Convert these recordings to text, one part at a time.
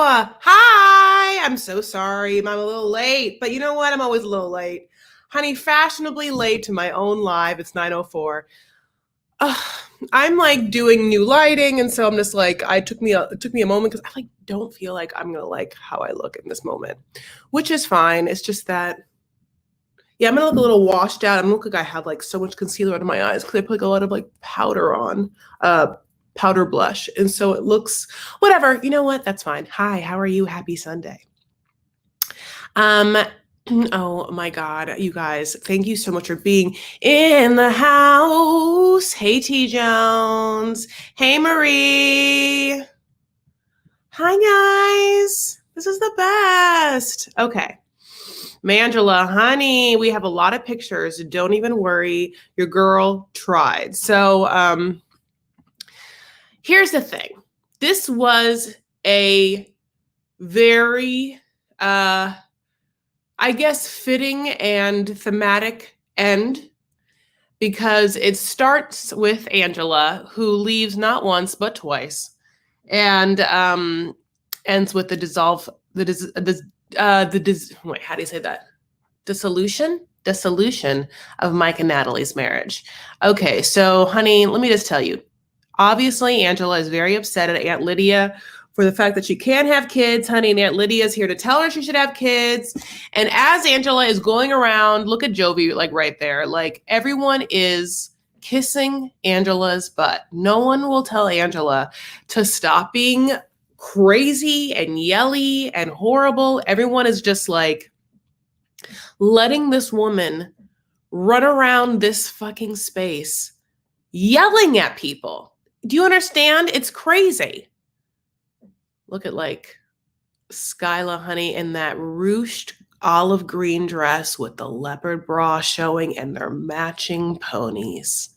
Hi. I'm so sorry. I'm a little late, but you know what? I'm always a little late. Honey, fashionably late to my own live. It's 9:04. I'm like doing new lighting, and so I'm just like, it took me a moment because I like don't feel like I'm gonna like how I look in this moment, which is fine. It's just that, yeah, I'm gonna look a little washed out. I'm gonna look like I have like so much concealer under my eyes because I put like a lot of like powder on, powder blush, and so it looks whatever. You know what? That's fine. Hi, how are you? Happy Sunday. Um, oh my God, you guys, thank you so much for being in the house. Hey, T Jones. Hey, Marie. Hi, guys. This is the best. Okay. Mangela, honey, we have a lot of pictures. Don't even worry. Your girl tried. So here's the thing. This was a very, I guess, fitting and thematic end because it starts with Angela, who leaves not once but twice, and ends with the wait, how do you say that? Dissolution of Mike and Natalie's marriage. Okay, so honey, let me just tell you. Obviously, Angela is very upset at Aunt Lydia for the fact that she can't have kids, honey, and Aunt Lydia is here to tell her she should have kids. And as Angela is going around, look at Jovi, like right there, like everyone is kissing Angela's butt. No one will tell Angela to stop being crazy and yelly and horrible. Everyone is just like letting this woman run around this fucking space yelling at people. Do you understand? It's crazy. Look at like Skyla, honey, in that ruched olive green dress with the leopard bra showing and their matching ponies.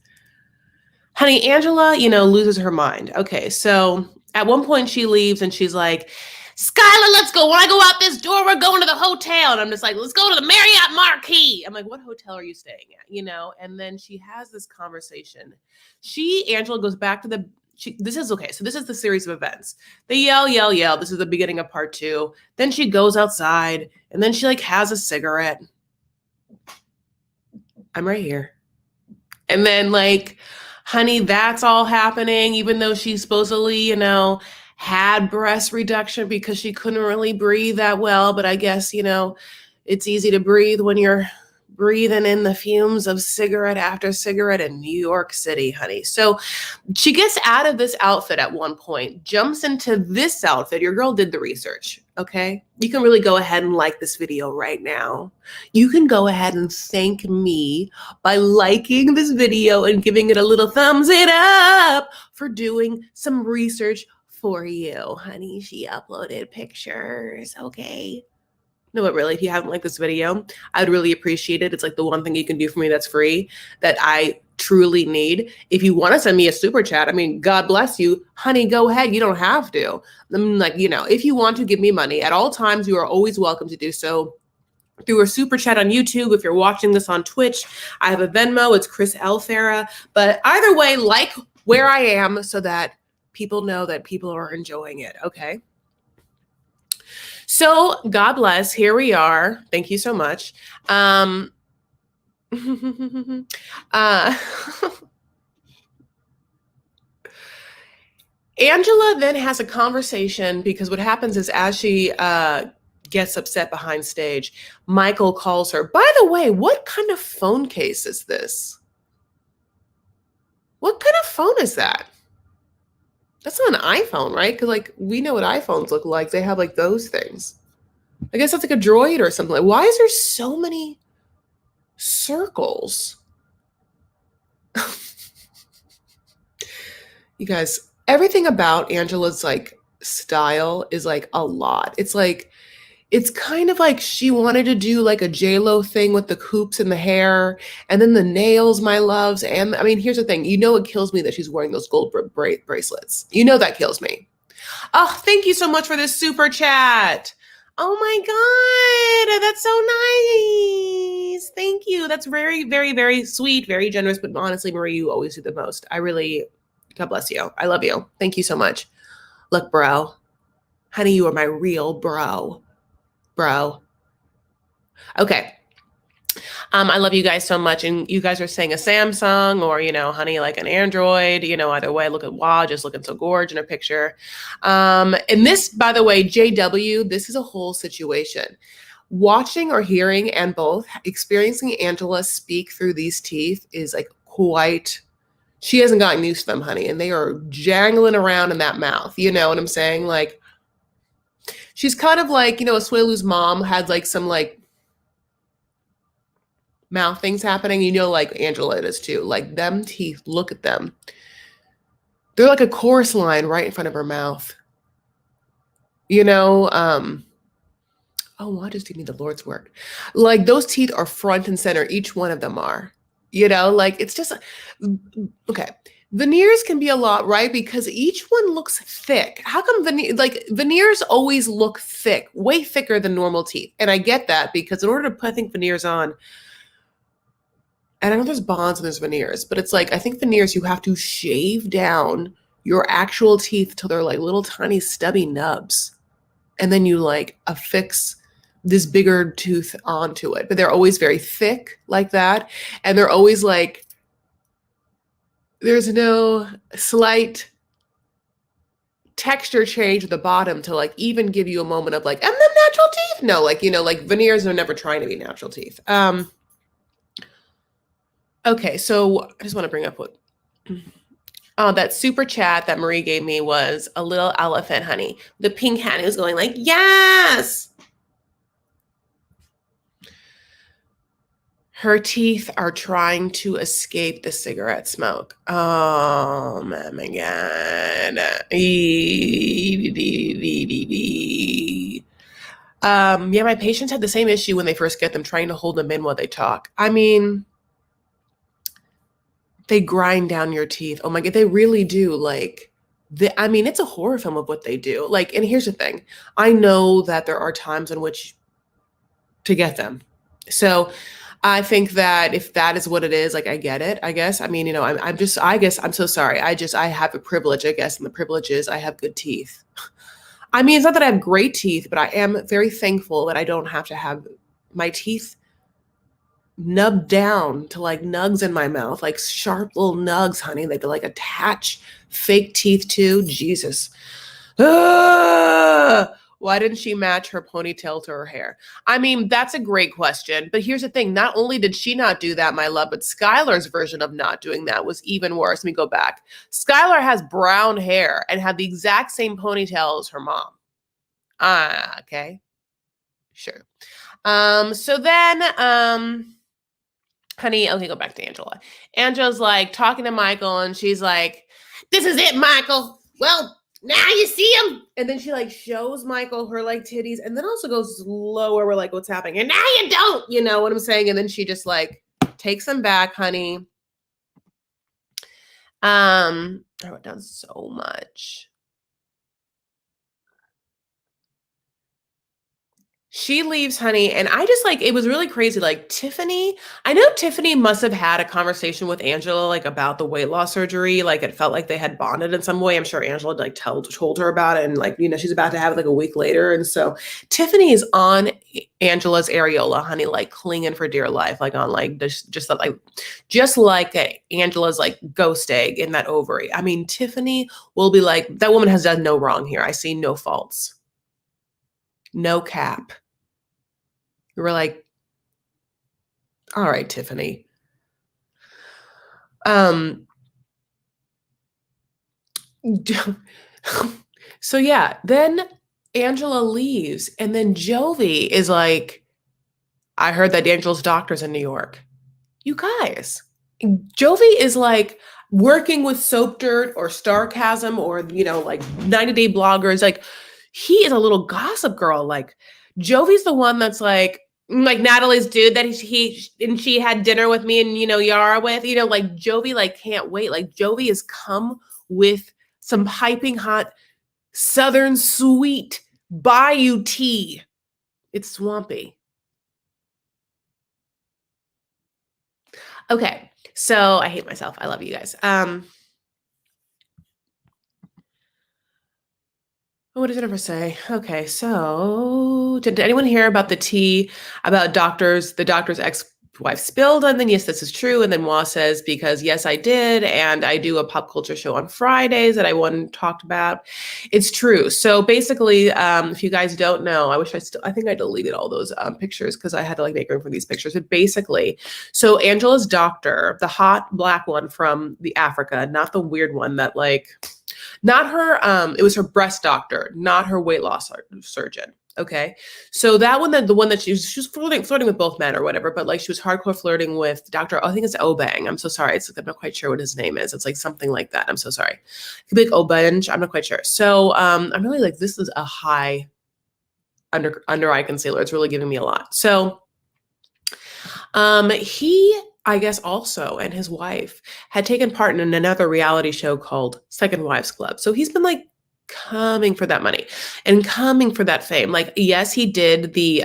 Honey, Angela, loses her mind. Okay, so at one point she leaves and she's like, Skyla, let's go. When I go out this door, we're going to the hotel. And I'm just like, let's go to the Marriott Marquis. I'm like, what hotel are you staying at? And then she has this conversation. Angela goes back to this is okay. So this is the series of events. They yell, yell, yell. This is the beginning of part 2. Then she goes outside and then she like has a cigarette. I'm right here. And then like, honey, that's all happening, even though she supposedly, had breast reduction because she couldn't really breathe that well. But I guess, it's easy to breathe when you're breathing in the fumes of cigarette after cigarette in New York City, honey. So she gets out of this outfit at one point, jumps into this outfit. Your girl did the research, okay? You can really go ahead and like this video right now. You can go ahead and thank me by liking this video and giving it a little thumbs it up for doing some research for you, honey. She uploaded pictures, okay? No, but really, if you haven't liked this video, I'd really appreciate it. It's like the one thing you can do for me that's free that I truly need. If you want to send me a super chat, I mean, God bless you, honey, go ahead. You don't have to. I mean, like, if you want to give me money at all times, you are always welcome to do so through a super chat on YouTube. If you're watching this on Twitch, I have a Venmo. It's Chris L. Farah. But either way, like where I am so that people know that people are enjoying it, okay? So God bless. Here we are. Thank you so much. Angela then has a conversation because what happens is as she gets upset behind stage, Michael calls her. By the way, what kind of phone case is this? What kind of phone is that? That's not an iPhone, right? Because like we know what iPhones look like. They have like those things. I guess that's like a droid or something. Like, why is there so many circles? You guys, everything about Angela's like style is like a lot. It's like, it's kind of like she wanted to do like a J-Lo thing with the hoops and the hair and then the nails, my loves. And I mean, here's the thing. It kills me that she's wearing those gold bracelets. That kills me. Oh, thank you so much for this super chat. Oh my God, that's so nice. Thank you. That's very, very, very sweet, very generous. But honestly, Marie, you always do the most. God bless you. I love you. Thank you so much. Look, bro, Honey, you are my real bro. Bro. Okay. I love you guys so much. And you guys are saying a Samsung or, honey, like an Android, either way, look at wow, just looking so gorgeous in her picture. And this, by the way, JW, this is a whole situation. Watching or hearing and both experiencing Angela speak through these teeth is like quite, she hasn't gotten used to them, honey. And they are jangling around in that mouth. You know what I'm saying? Like, she's kind of like, Asuelu's mom had like some like mouth things happening. Like Angela is too. Like them teeth, look at them. They're like a chorus line right in front of her mouth. Oh, why does he need the Lord's work? Like those teeth are front and center. Each one of them are. Like it's just okay. Veneers can be a lot, right? Because each one looks thick. How come veneers always look thick, way thicker than normal teeth? And I get that because in order to put, I think, veneers on, and I know there's bonds and there's veneers, but it's like I think veneers you have to shave down your actual teeth till they're like little tiny stubby nubs, and then you like affix this bigger tooth onto it. But they're always very thick like that, and they're always like there's no slight texture change at the bottom to like even give you a moment of like, and then natural teeth. No, like like veneers are never trying to be natural teeth. Okay, so I just want to bring up what that super chat that Marie gave me was a little elephant, honey. The pink hat is going like, yes. Her teeth are trying to escape the cigarette smoke. Oh my God. Yeah, my patients had the same issue when they first get them, trying to hold them in while they talk. I mean, they grind down your teeth. Oh my God, they really do. Like, it's a horror film of what they do. Like, and here's the thing. I know that there are times in which to get them. So I think that if that is what it is, like, I get it, I guess. I guess I'm so sorry. I have a privilege, I guess. And the privilege is I have good teeth. It's not that I have great teeth, but I am very thankful that I don't have to have my teeth nubbed down to like nugs in my mouth, like sharp little nugs, honey. They could like attach fake teeth to. Jesus. Why didn't she match her ponytail to her hair? That's a great question. But here's the thing. Not only did she not do that, my love, but Skylar's version of not doing that was even worse. Let me go back. Skylar has brown hair and had the exact same ponytail as her mom. Okay. Sure. So then, honey, okay, go back to Angela. Angela's like talking to Michael and she's like, this is it, Michael. Well, now you see him. And then she like shows Michael her like titties and then also goes lower. We're like, what's happening? And now you don't, you know what I'm saying? And then she just like takes him back, honey. I wrote down so much. She leaves, honey, and I just like it was really crazy. Like Tiffany, I know Tiffany must have had a conversation with Angela like about the weight loss surgery. Like it felt like they had bonded in some way. I'm sure Angela like told her about it, and like she's about to have it like a week later. And so Tiffany is on Angela's areola, honey, like clinging for dear life, like on like just like Angela's like ghost egg in that ovary. Tiffany will be like, that woman has done no wrong here. I see no faults. No cap. We were like, all right, Tiffany. So yeah, then Angela leaves, and then Jovi is like, I heard that Angela's doctor's in New York. You guys, Jovi is like working with Soap Dirt or Starcasm or, like 90 Day Bloggers. Like, he is a little gossip girl. Like, Jovi's the one that's like Natalie's dude that she had dinner with me and, Yara with, like Jovi, like, can't wait. Like, Jovi has come with some piping hot Southern sweet bayou tea. It's swampy. Okay. So I hate myself. I love you guys. What did Jennifer say? Okay, so did anyone hear about the tea about the doctor's ex-wife spilled? And then yes, this is true. And then Moa says, because yes, I did, and I do a pop culture show on Fridays that I won talked about. It's true. So basically, if you guys don't know, I think I deleted all those pictures because I had to like make room for these pictures. But basically, so Angela's doctor, the hot black one from the Africa, not the weird one that like not her it was her breast doctor, not her weight loss surgeon. Okay. So that one, the one that she was flirting with both men or whatever, but like she was hardcore flirting with Dr. I think it's Obang. I'm so sorry. I'm not quite sure what his name is. It's like something like that. I'm so sorry. It could be like Obang. I'm not quite sure. So I'm really like, this is a high under eye concealer. It's really giving me a lot. So he, I guess, also and his wife had taken part in another reality show called Second Wives Club. So he's been like coming for that money and coming for that fame. Like, yes, he did the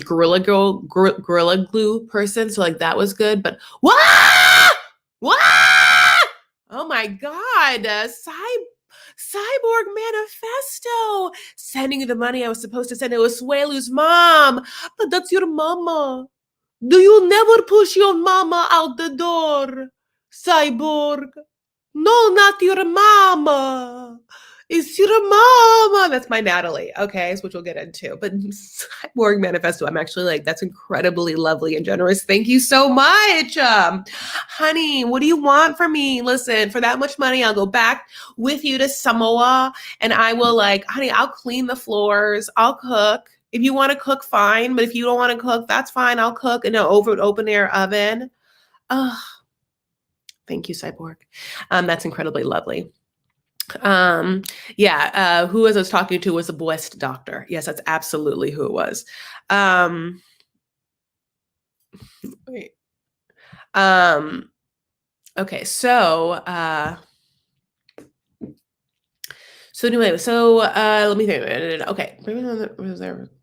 gorilla glue person, so like that was good. But what? Oh my God, Cyborg Manifesto sending you the money I was supposed to send. It was Suelu's mom, but that's your mama. Do you never push your mama out the door, Cyborg? No, not your mama. It's your mama. That's my Natalie, okay, which we'll get into. But Cyborg Manifesto, I'm actually like, that's incredibly lovely and generous. Thank you so much. Honey, what do you want from me? Listen, for that much money, I'll go back with you to Samoa and I will like, honey, I'll clean the floors. I'll cook. If you want to cook, fine. But if you don't want to cook, that's fine. I'll cook in an open air oven. Oh, thank you, Cyborg. That's incredibly lovely. Yeah, who I was talking to was the breast doctor. Yes, that's absolutely who it was. Wait. Okay, so anyway, let me think. Okay,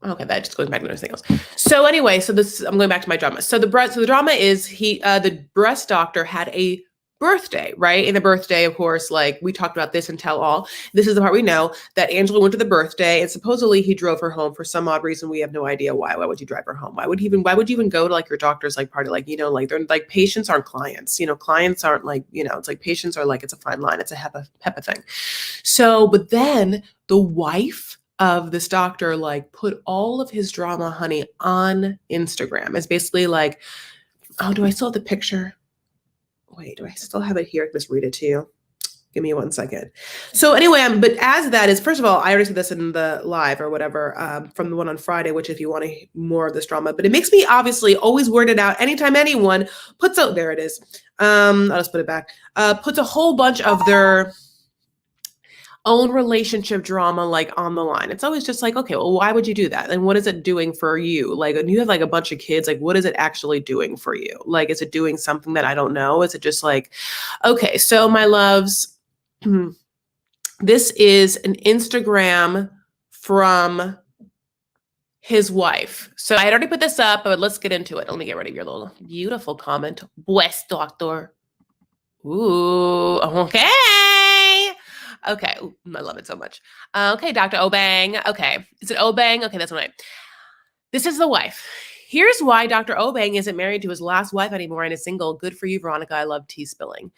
okay, that just goes back to everything else. So anyway, I'm going back to my drama. So the drama is the breast doctor had a birthday, right? And the birthday, of course, like we talked about this in Tell All. This is the part we know that Angela went to the birthday and supposedly he drove her home for some odd reason. We have no idea why. Why would you drive her home? Why would you even go to like your doctor's like party? Like, like they're like patients aren't clients, clients aren't like, it's like patients are like, it's a fine line. It's a HEPA thing. So, but then the wife of this doctor like put all of his drama, honey, on Instagram. It's basically like, oh, do I still have the picture? Wait, do I still have it here? I can just read it to you. Give me 1 second. So anyway, but as that is, first of all, I already said this in the live or whatever from the one on Friday, which if you want to more of this drama, but it makes me obviously always weirded out anytime anyone puts out, there it is. I'll just put it back, puts a whole bunch of their own relationship drama like on the line. It's always just like, okay, well, why would you do that? And what is it doing for you? Like, and you have like a bunch of kids, like, what is it actually doing for you? Like, is it doing something that I don't know? Is it just like, okay, so my loves, this is an Instagram from his wife. So I had already put this up, but let's get into it. Let me get rid of your little beautiful comment. West Doctor. Ooh, okay. Okay. Ooh, I love it so much. Okay, Dr. Obang. Okay. Is it Obang? Okay, that's right. This is the wife. Here's why Dr. Obang isn't married to his last wife anymore and is single. Good for you, Veronica. I love tea spilling.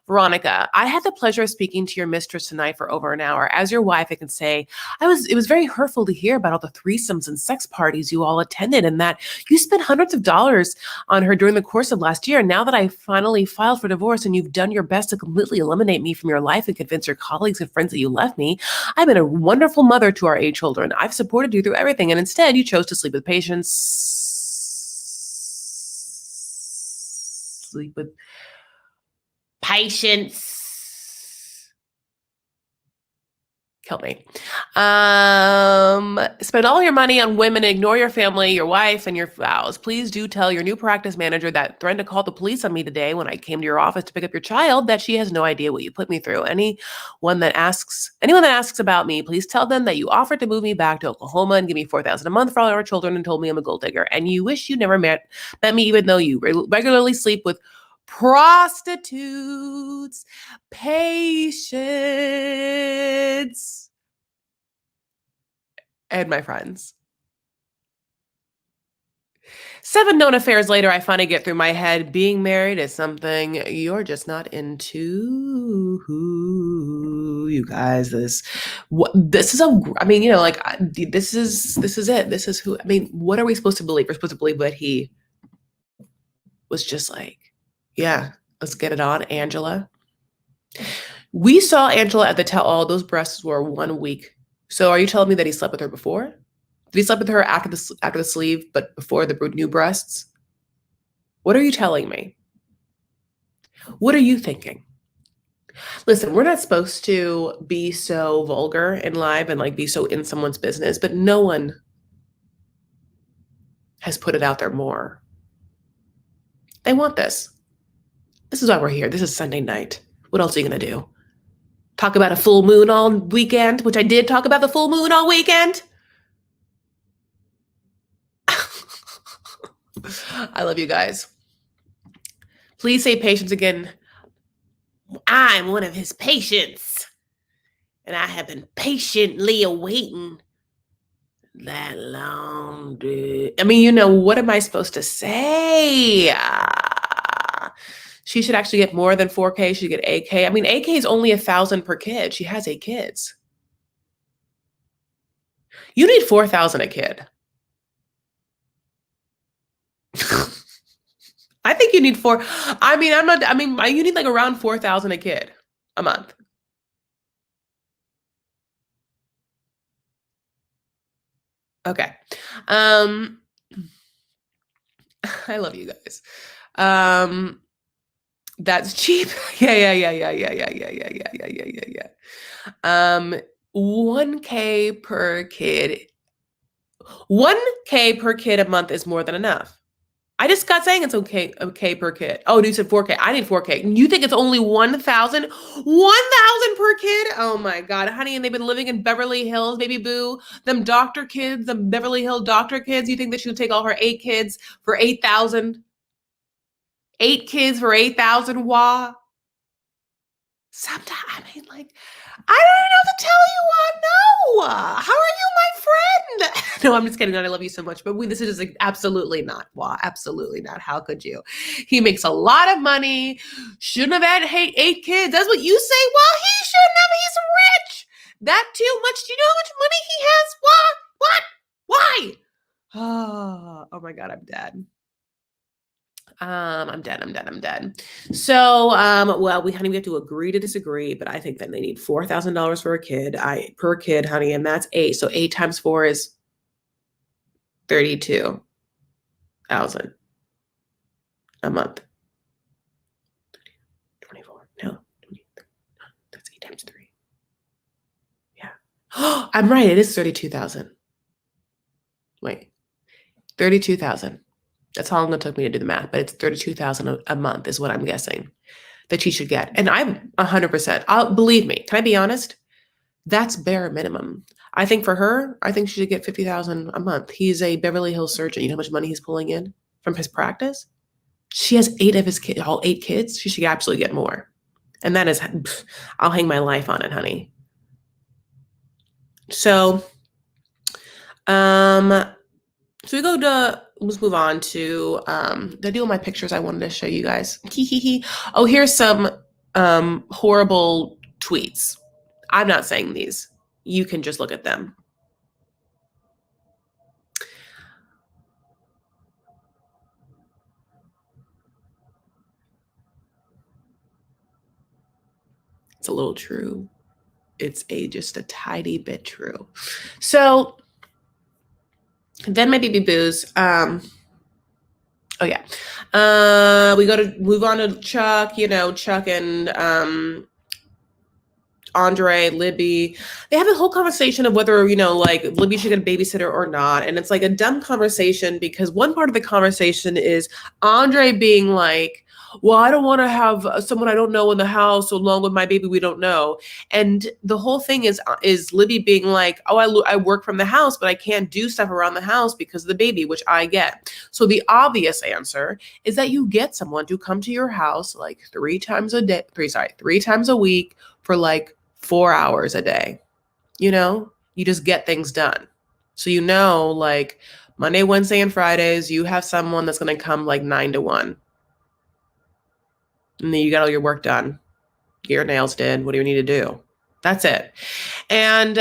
Veronica, I had the pleasure of speaking to your mistress tonight for over an hour. As your wife, I can say it was very hurtful to hear about all the threesomes and sex parties you all attended and that you spent hundreds of dollars on her during the course of last year. Now that I finally filed for divorce and you've done your best to completely eliminate me from your life and convince your colleagues and friends that you left me, I've been a wonderful mother to our 8 children. I've supported you through everything, and instead you chose to sleep with patients. Sleep with patience. Help me. Spend all your money on women, ignore your family, your wife, and your vows. Please do tell your new practice manager that threatened to call the police on me today when I came to your office to pick up your child that she has no idea what you put me through. Anyone that asks about me, please tell them that you offered to move me back to Oklahoma and give me $4,000 a month for all our children and told me I'm a gold digger. And you wish you never met me, even though you regularly sleep with prostitutes, patients. and my friends. 7 known affairs later, I finally get through my head. Being married is something you're just not into. You guys, this is a. I mean, like this is it. This is who. I mean, what are we supposed to believe? We're supposed to believe that he was just like, yeah, let's get it on, Angela. We saw Angela at the Tell All. Those breasts were 1 week. So are you telling me that he slept with her before? Did he sleep with her after the sleeve, but before the new breasts? What are you telling me? What are you thinking? Listen, we're not supposed to be so vulgar and live and like be so in someone's business, but no one has put it out there more. They want this. This is why we're here. This is Sunday night. What else are you going to do? Talk about a full moon all weekend, which I did talk about the full moon all weekend. I love you guys. Please say patience again. I'm one of his patients, and I have been patiently awaiting that long day. I mean, what am I supposed to say? She should actually get more than 4K. She should get 8K. I mean, 8K is only 1,000 per kid. She has 8 kids. You need 4,000 a kid. I think you need you need like around 4,000 a kid a month. Okay. I love you guys. That's cheap. Yeah. 1K per kid. 1K per kid a month is more than enough. I just got saying it's okay per kid. Oh, you said 4K. I need 4K. You think it's only 1,000? 1,000 per kid? Oh my God, honey, and they've been living in Beverly Hills, baby boo. Them doctor kids, them Beverly Hill doctor kids. You think that she would take all her 8 kids for 8,000? 8 kids for 8,000? Wah. Sometimes, I don't even know what to tell you. No. How are you, my friend? No, I'm just kidding. I love you so much. But this is just like absolutely not. Wow, absolutely not. How could you? He makes a lot of money. Shouldn't have had 8 kids. That's what you say. Well, he shouldn't have. He's rich. That too much. Do you know how much money he has? What? Why? Oh my God, I'm dead. I'm dead. So, well, we have to agree to disagree, but I think that they need $4,000 for a kid, per kid, honey, and that's 8. So 8 times 4 is 32,000 a month. 24. No, 23. That's 8 times 3. Yeah. I'm right. It is 32,000. Wait, 32,000. That's how long it took me to do the math, but it's 32,000 a month is what I'm guessing that she should get. And I'm 100%. Believe me. Can I be honest? That's bare minimum. I think for her, I think she should get 50,000 a month. He's a Beverly Hills surgeon. You know how much money he's pulling in from his practice? She has 8 of his kids, all 8 kids. She should absolutely get more. And that is, I'll hang my life on it, honey. So, let's move on to the deal with my pictures I wanted to show you guys. Oh, here's some horrible tweets. I'm not saying these. You can just look at them. It's a little true. It's just a tiny bit true. So then my baby boos. Oh yeah. We move on to Chuck, Chuck and Andre, Libby, they have a whole conversation of whether, like Libby should get a babysitter or not. And it's like a dumb conversation because one part of the conversation is Andre being like, well, I don't want to have someone I don't know in the house along with my baby we don't know. And the whole thing is Libby being like, oh, I work from the house, but I can't do stuff around the house because of the baby, which I get. So the obvious answer is that you get someone to come to your house like 3 times a week for like 4 hours a day. You just get things done. So you know, like Monday, Wednesday, and Fridays, you have someone that's going to come like 9 to 1. And then you got all your work done. Get your nails did. What do you need to do? That's it. And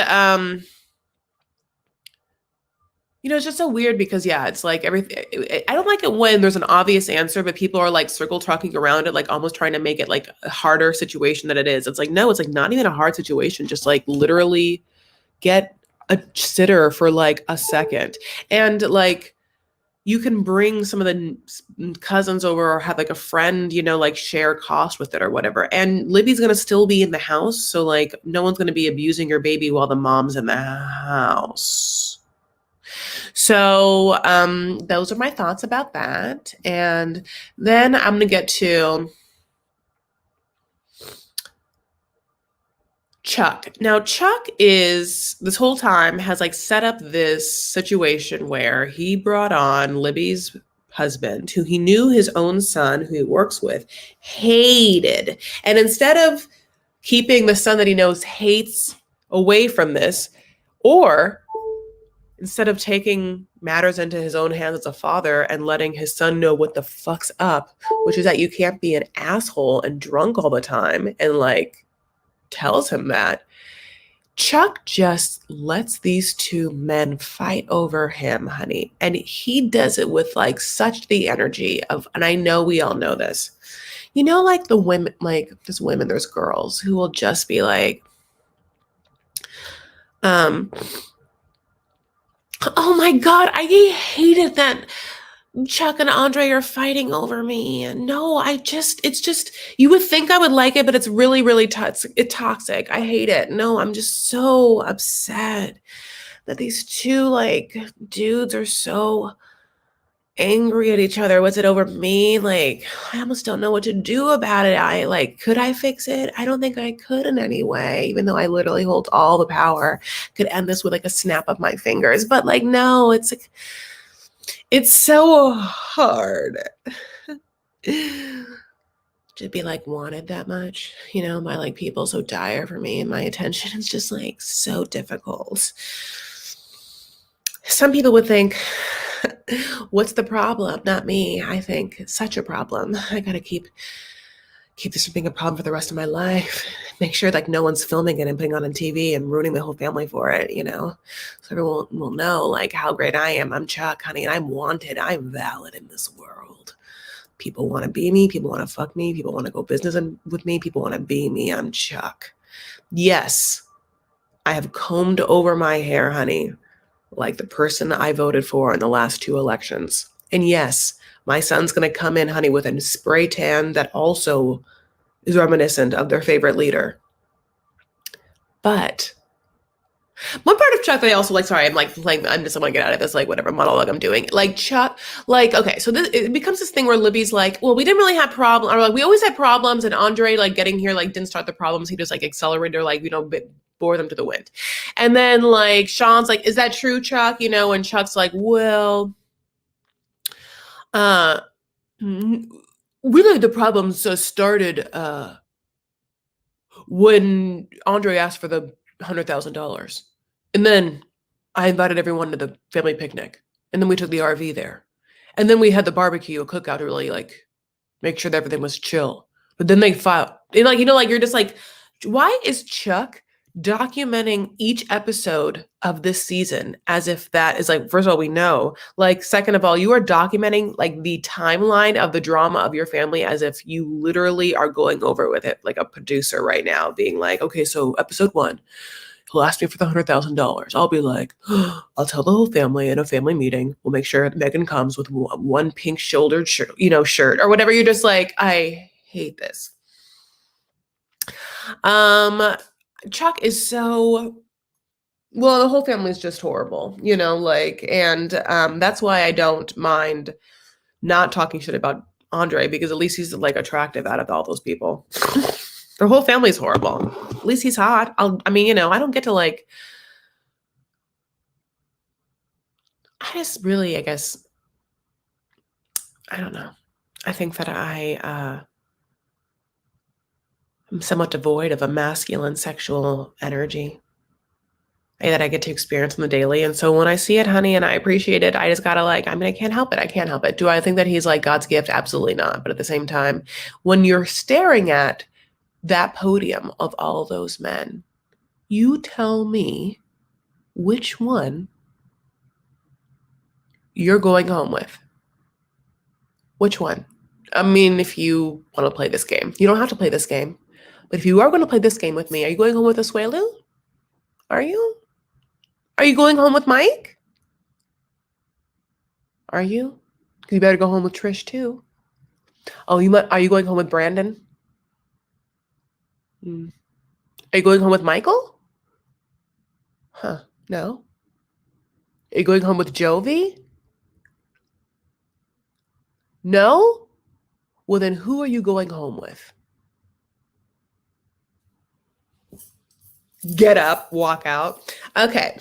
it's just so weird because yeah, it's like everything. I don't like it when there's an obvious answer, but people are like circle talking around it, like almost trying to make it like a harder situation than it is. It's like, no, it's like not even a hard situation. Just like literally get a sitter for like a second. And like you can bring some of the cousins over or have like a friend, like share cost with it or whatever. And Libby's going to still be in the house. So like no one's going to be abusing your baby while the mom's in the house. So those are my thoughts about that. And then I'm going to get to Chuck. Now, Chuck is this whole time has like set up this situation where he brought on Libby's husband, who he knew his own son, who he works with, hated. And instead of keeping the son that he knows hates away from this, or instead of taking matters into his own hands as a father and letting his son know what the fuck's up, which is that you can't be an asshole and drunk all the time, and like tells him that, Chuck just lets these two men fight over him, honey. And he does it with like such the energy of, and I know we all know this, like the women, like there's girls who will just be like, oh my God, I hated that Chuck and Andre are fighting over me. No, it's just, you would think I would like it, but it's really, really toxic. I hate it. No, I'm just so upset that these two like dudes are so angry at each other. Was it over me? Like, I almost don't know what to do about it. Could I fix it? I don't think I could in any way, even though I literally hold all the power. Could end this with like a snap of my fingers. But like, no, it's like, it's so hard to be like wanted that much, by like people so dire for me, and my attention is just like so difficult. Some people would think, what's the problem? Not me. I think it's such a problem. I gotta keep this from being a problem for the rest of my life. Make sure like no one's filming it and putting it on TV and ruining my whole family for it, so everyone will know like how great I am. I'm Chuck, honey, and I'm wanted. I'm valid in this world. People want to be me. People want to fuck me. People want to go business with me. People want to be me. I'm Chuck. Yes, I have combed over my hair, honey, like the person I voted for in the last 2 elections. And yes, my son's going to come in, honey, with a spray tan that also is reminiscent of their favorite leader. But one part of Chuck that I also like, sorry, I'm like playing, I'm just going to get out of this, like whatever monologue I'm doing. Like Chuck, like, okay, so it becomes this thing where Libby's like, well, we didn't really have problems, or like we always had problems, and Andre like getting here like didn't start the problems. He just like accelerated or like, bore them to the wind. And then like Sean's like, is that true, Chuck? And Chuck's like, well, really the problems started when Andre asked for the $100,000. And then I invited everyone to the family picnic. And then we took the RV there. And then we had the barbecue, a cookout to really like make sure that everything was chill. But then they filed. And like, you're just like, why is Chuck documenting each episode of this season as if that is like, first of all, we know, like, second of all, you are documenting like the timeline of the drama of your family as if you literally are going over with it like a producer right now, being like, okay, so episode 1, he'll ask me for the $100,000. I'll be like, I'll tell the whole family in a family meeting. We'll make sure Megan comes with one pink shouldered shirt, shirt or whatever. You're just like, I hate this. Chuck is so, well, the whole family is just horrible, and that's why I don't mind not talking shit about Andre, because at least he's like attractive out of all those people. Their whole family's horrible. At least he's hot. I don't get to like, I just really, I guess, I don't know. I think that I'm somewhat devoid of a masculine sexual energy. that I get to experience on the daily. And so when I see it, honey, and I appreciate it, I just gotta like, I mean, I can't help it. I can't help it. Do I think that he's like God's gift? Absolutely not. But at the same time, when you're staring at that podium of all those men, you tell me which one you're going home with. Which one? I mean, if you want to play this game, you don't have to play this game. But if you are going to play this game with me, are you going home with Asuelu? Are you? Are you going home with Mike? Are you? You better go home with Trish too. Oh, are you going home with Brandon? Are you going home with Michael? Huh, no. Are you going home with Jovi? No? Well, then who are you going home with? Get up, walk out. Okay.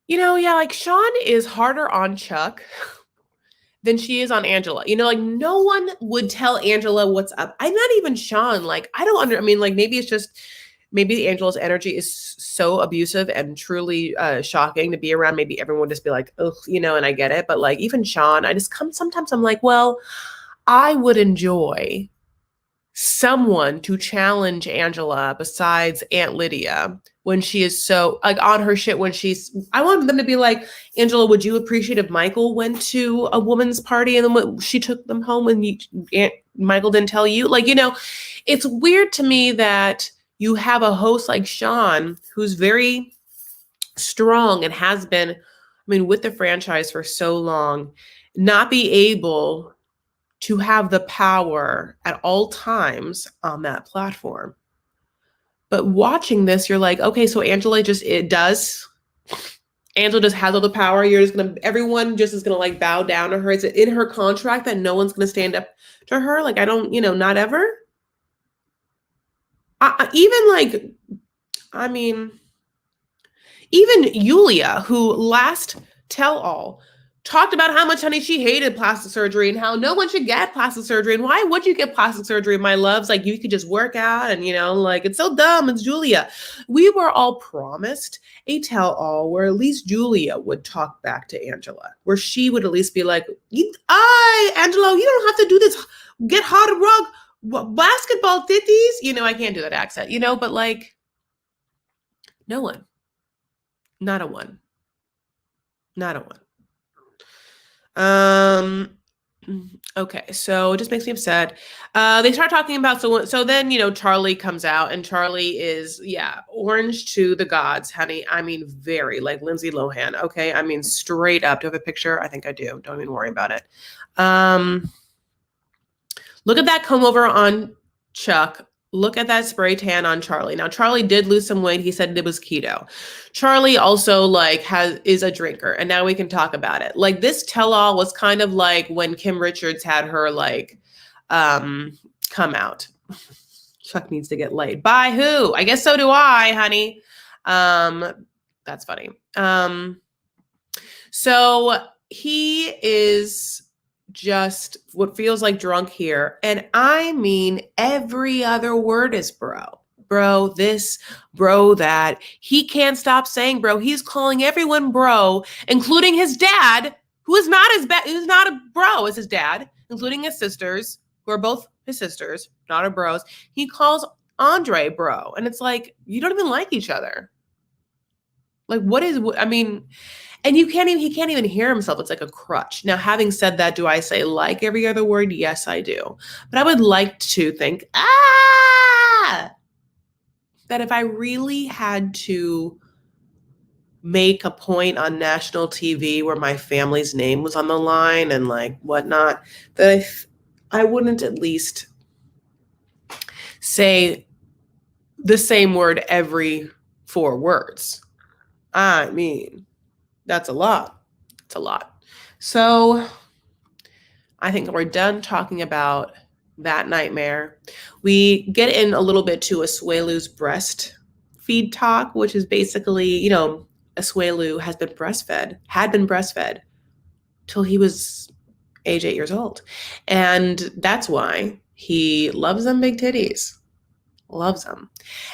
Yeah, like Sean is harder on Chuck than she is on Angela. Like no one would tell Angela what's up. I'm not even Sean. Like, I mean, like maybe it's just maybe Angela's energy is so abusive and truly shocking to be around. Maybe everyone would just be like, ugh, and I get it. But like even Sean, sometimes I'm like, well, I would enjoy someone to challenge Angela besides Aunt Lydia when she is so like on her shit I want them to be like, Angela, would you appreciate if Michael went to a woman's party and then she took them home and Michael didn't tell you? Like, it's weird to me that you have a host like Sean who's very strong and has been, with the franchise for so long, not be able to have the power at all times on that platform. But watching this, you're like, okay, so Angela Angela just has all the power. Everyone just is gonna like bow down to her. Is it in her contract that no one's gonna stand up to her? Like, I don't, not ever. Even Yulia, who last Tell All talked about how much, honey, she hated plastic surgery and how no one should get plastic surgery. And why would you get plastic surgery, my loves? Like, you could just work out and, like, it's so dumb. It's Julia. We were all promised a tell all where at least Julia would talk back to Angela, where she would at least be like, Angela, you don't have to do this. Get hot rug, basketball titties. I can't do that accent, but like, no one. Not a one. Not a one. Okay, so it just makes me upset. They start talking about so then Charlie comes out and Charlie is orange to the gods, honey. Very like Lindsay Lohan. Okay, straight up. Do I have a picture? I think I do. Don't even worry about it. Look at that comb over on Chuck. Look at that spray tan on Charlie. Now, Charlie did lose some weight. He said it was keto. Charlie also is a drinker, and now we can talk about it. Like this tell-all was kind of like when Kim Richards had her come out. Chuck needs to get laid. By who? I guess so do I, honey. That's funny. So he is just what feels like drunk here. And every other word is bro this, bro that. He can't stop saying bro. He's calling everyone bro, including his dad, who is not who's not a bro, is his dad, including his sisters, who are both his sisters, not her bros. He calls Andre bro. And it's like, you don't even like each other. Like, and he can't even hear himself. It's like a crutch. Now, having said that, do I say like every other word? Yes, I do. But I would like to think, that if I really had to make a point on national TV where my family's name was on the line and like whatnot, that I wouldn't at least say the same word every 4 words. That's a lot. It's a lot. So I think we're done talking about that nightmare. We get in a little bit to Asuelu's breastfeed talk, which is basically, Asuelu had been breastfed till he was age 8 years old. And that's why he loves them big titties. Loves him.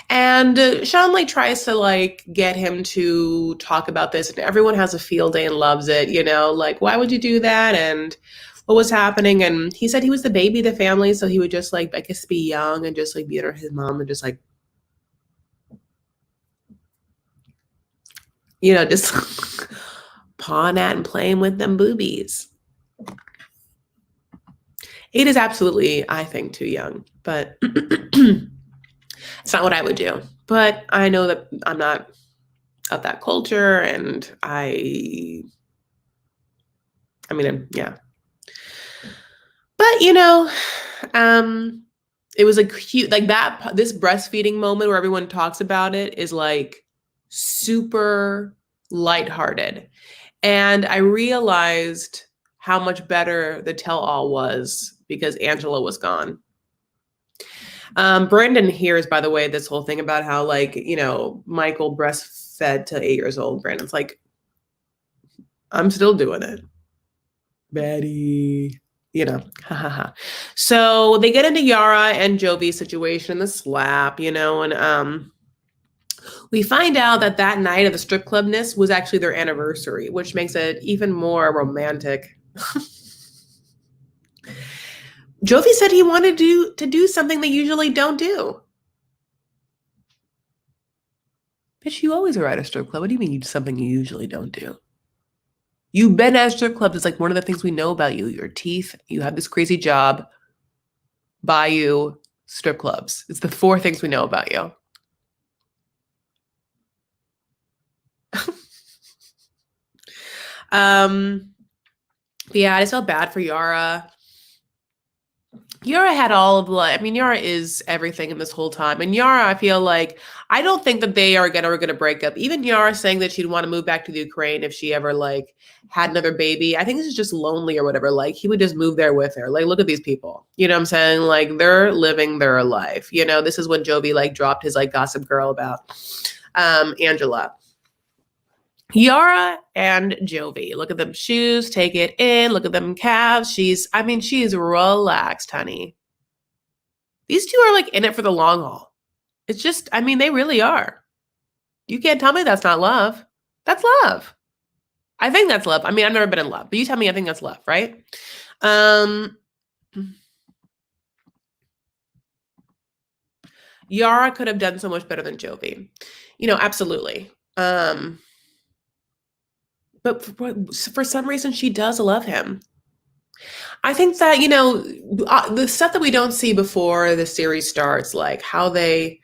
And Sean like tries to like get him to talk about this, and everyone has a field day and loves it, like, why would you do that? And what was happening? And he said he was the baby of the family, so he would just like, I guess, be young and just like be under his mom and just like, just pawing at and playing with them boobies. 8 is absolutely, I think, too young, but it's not what I would do. But I know that I'm not of that culture, and yeah. But it was a cute, like that, this breastfeeding moment where everyone talks about it is like super lighthearted. And I realized how much better the tell all was because Angela was gone. Brandon hears, by the way, this whole thing about how like, Michael breastfed to 8 years old. Brandon's like, I'm still doing it. Betty, So they get into Yara and Jovi's situation, the slap, and we find out that night of the strip clubness was actually their anniversary, which makes it even more romantic. Jovi said he wanted to do something they usually don't do. Bitch, you always are at a strip club. What do you mean you do something you usually don't do? You've been at a strip club. It's like one of the things we know about you. Your teeth, you have this crazy job, Bayou, strip clubs. It's the 4 things we know about you. Yeah, I just felt bad for Yara. Yara had all of Yara is everything in this whole time. And Yara, I feel like, I don't think that they are gonna break up. Even Yara saying that she'd want to move back to the Ukraine if she ever like had another baby. I think this is just lonely or whatever. Like he would just move there with her. Like, look at these people. You know what I'm saying? Like they're living their life. This is when Jovi like dropped his like Gossip Girl about Angela. Yara and Jovi. Look at them shoes, take it in, look at them calves. She's relaxed, honey. These two are like in it for the long haul. It's just, they really are. You can't tell me that's not love. That's love. I think that's love. I've never been in love, but you tell me I think that's love, right? Yara could have done so much better than Jovi. Absolutely. But for some reason, she does love him. I think that, the stuff that we don't see before the series starts, like how they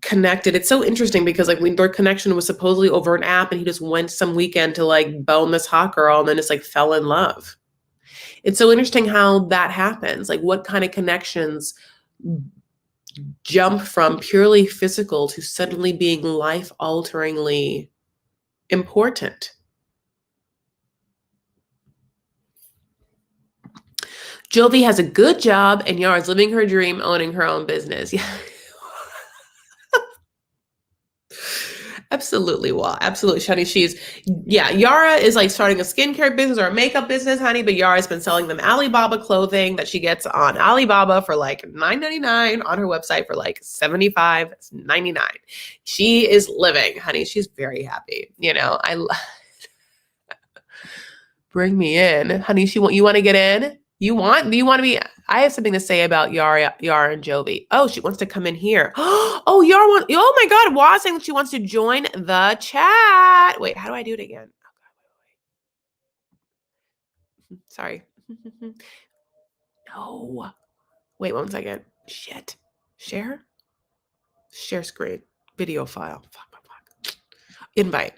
connected. It's so interesting because like their connection was supposedly over an app and he just went some weekend to like bone this hot girl and then just like fell in love. It's so interesting how that happens. Like what kind of connections jump from purely physical to suddenly being life-alteringly important. Jovi has a good job and Yara's living her dream, owning her own business. Yeah. Absolutely. Well, absolutely, Shani. Yara is like starting a skincare business or a makeup business, honey, but Yara's been selling them Alibaba clothing that she gets on Alibaba for like $9.99, on her website for like $75.99. She is living, honey. She's very happy. Bring me in, honey. You want to get in? Do you want to be? I have something to say about Yara and Jovi. Oh, she wants to come in here. Oh, Yara oh my God, Waz saying that she wants to join the chat. Wait, how do I do it again? Oh, God, wait. Sorry. No. Wait 1 second. Shit. Share screen. Video file. Fuck. Invite.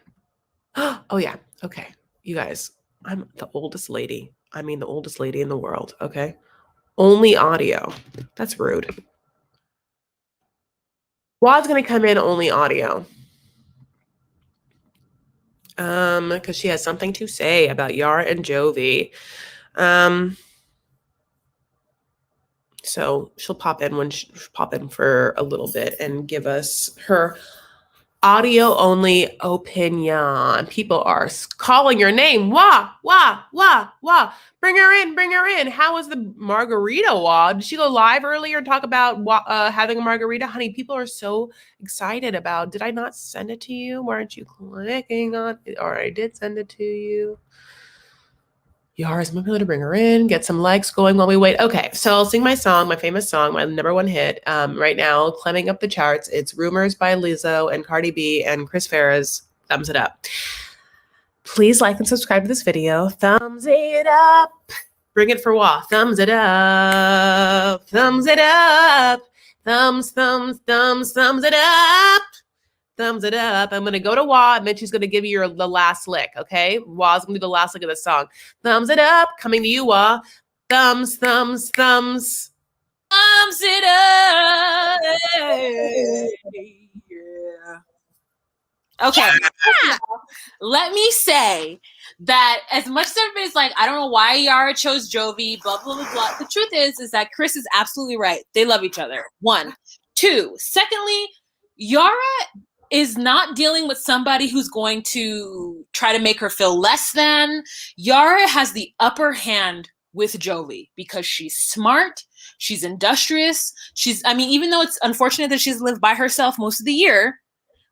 Oh yeah. Okay. You guys, I'm the oldest lady. The oldest lady in the world. Okay. Only audio. That's rude. Wad's gonna come in only audio. Because she has something to say about Yara and Jovi. So she'll pop in for a little bit and give us her Audio only opinion. People are calling your name. Wah, wah, wah, wah. Bring her in, bring her in. How was the margarita, Wah? Did she go live earlier and talk about having a margarita? Honey, people are so excited about. Did I not send it to you? Why aren't you clicking on it? Or I did send it to you. Yara's moving to bring her in, get some legs going while we wait. Okay, so I'll sing my song, my famous song, my #1 hit. Right now, climbing up the charts. It's Rumors by Lizzo and Cardi B and Chris Farrah's Thumbs It Up. Please like and subscribe to this video. Thumbs it up. Bring it for Wah. Thumbs it up. Thumbs it up. Thumbs, thumbs, thumbs, thumbs it up. Thumbs it up. I'm going to go to Wah, and then she's going to give you the last lick, okay? Wah's going to do the last lick of the song. Thumbs it up. Coming to you, Wah. Thumbs, thumbs, thumbs. Thumbs it up. Yeah. Okay. Yeah. Let me say that as much as everybody's like, I don't know why Yara chose Jovi, blah, blah, blah, blah. The truth is that Chris is absolutely right. They love each other. 1. 2. Secondly, Yara is not dealing with somebody who's going to try to make her feel less than. Yara has the upper hand with Jovi because she's smart, she's industrious, even though it's unfortunate that she's lived by herself most of the year,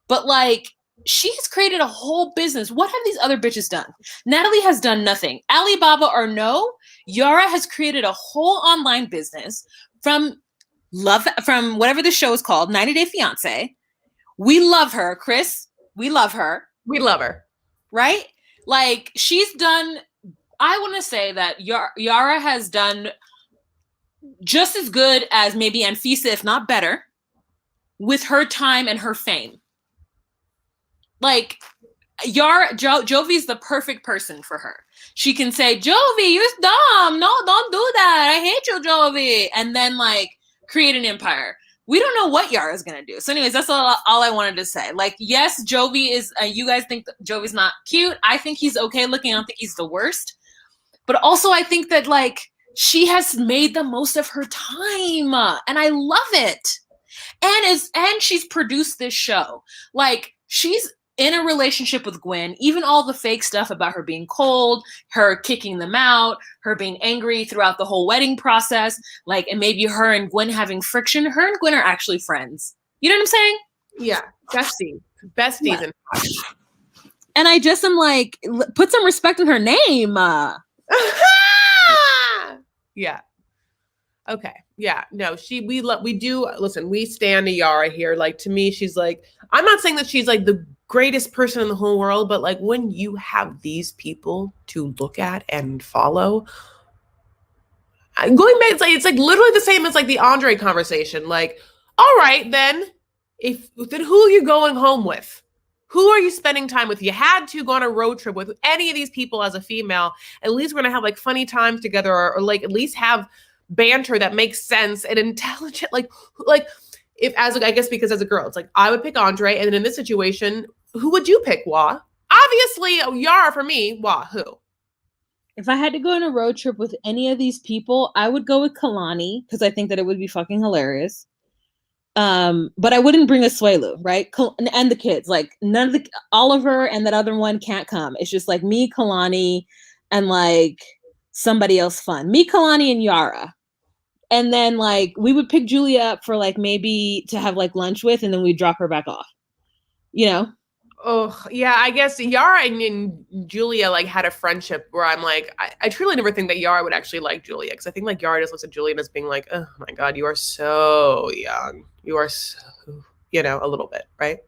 but like, she has created a whole business. What have these other bitches done? Natalie has done nothing. Alibaba or no, Yara has created a whole online business from whatever the show is called, 90 Day Fiance. We love her, Chris. We love her. We love her. Right? Like, she's done, I want to say that Yara has done just as good as maybe Anfisa, if not better, with her time and her fame. Like, Jovi's the perfect person for her. She can say, Jovi, you're dumb. No, don't do that. I hate you, Jovi. And then, like, create an empire. We don't know what Yara's going to do. So anyways, that's all I wanted to say. Like, yes, Jovi is, you guys think Jovi's not cute. I think he's okay looking. I don't think he's the worst. But also I think that, like, she has made the most of her time. And I love it. And she's produced this show. Like, she's in a relationship with Gwen, even all the fake stuff about her being cold, her kicking them out, her being angry throughout the whole wedding process, like, and maybe her and Gwen having friction. Her and Gwen are actually friends. You know what I'm saying? Yeah. Besties. Yeah. And I just am like, put some respect in her name. Yeah. Okay. Yeah. No, we stand Yara here. Like, to me, she's like, I'm not saying that she's like the greatest person in the whole world, but like, when you have these people to look at and follow, going back, it's like literally the same as like the Andre conversation. Like, all right, then who are you going home with? Who are you spending time with? You had to go on a road trip with any of these people as a female. At least we're gonna have like funny times together, or like at least have banter that makes sense and intelligent. Like if I guess because as a girl, it's like I would pick Andre, and then in this situation, who would you pick, Wah? Obviously, Yara for me. Wah, who? If I had to go on a road trip with any of these people, I would go with Kalani because I think that it would be fucking hilarious. But I wouldn't bring a Swelu, right? And the kids, like none of the Oliver and that other one can't come. It's just like me, Kalani, and like somebody else fun. Me, Kalani, and Yara. And then like we would pick Julia up for like maybe to have like lunch with, and then we'd drop her back off. You know? Oh, yeah, I guess Yara and Julia like had a friendship where I'm like, I truly never think that Yara would actually like Julia, because I think like Yara just looks at Julia as being like, oh my God, you are so young. You are so, a little bit, right?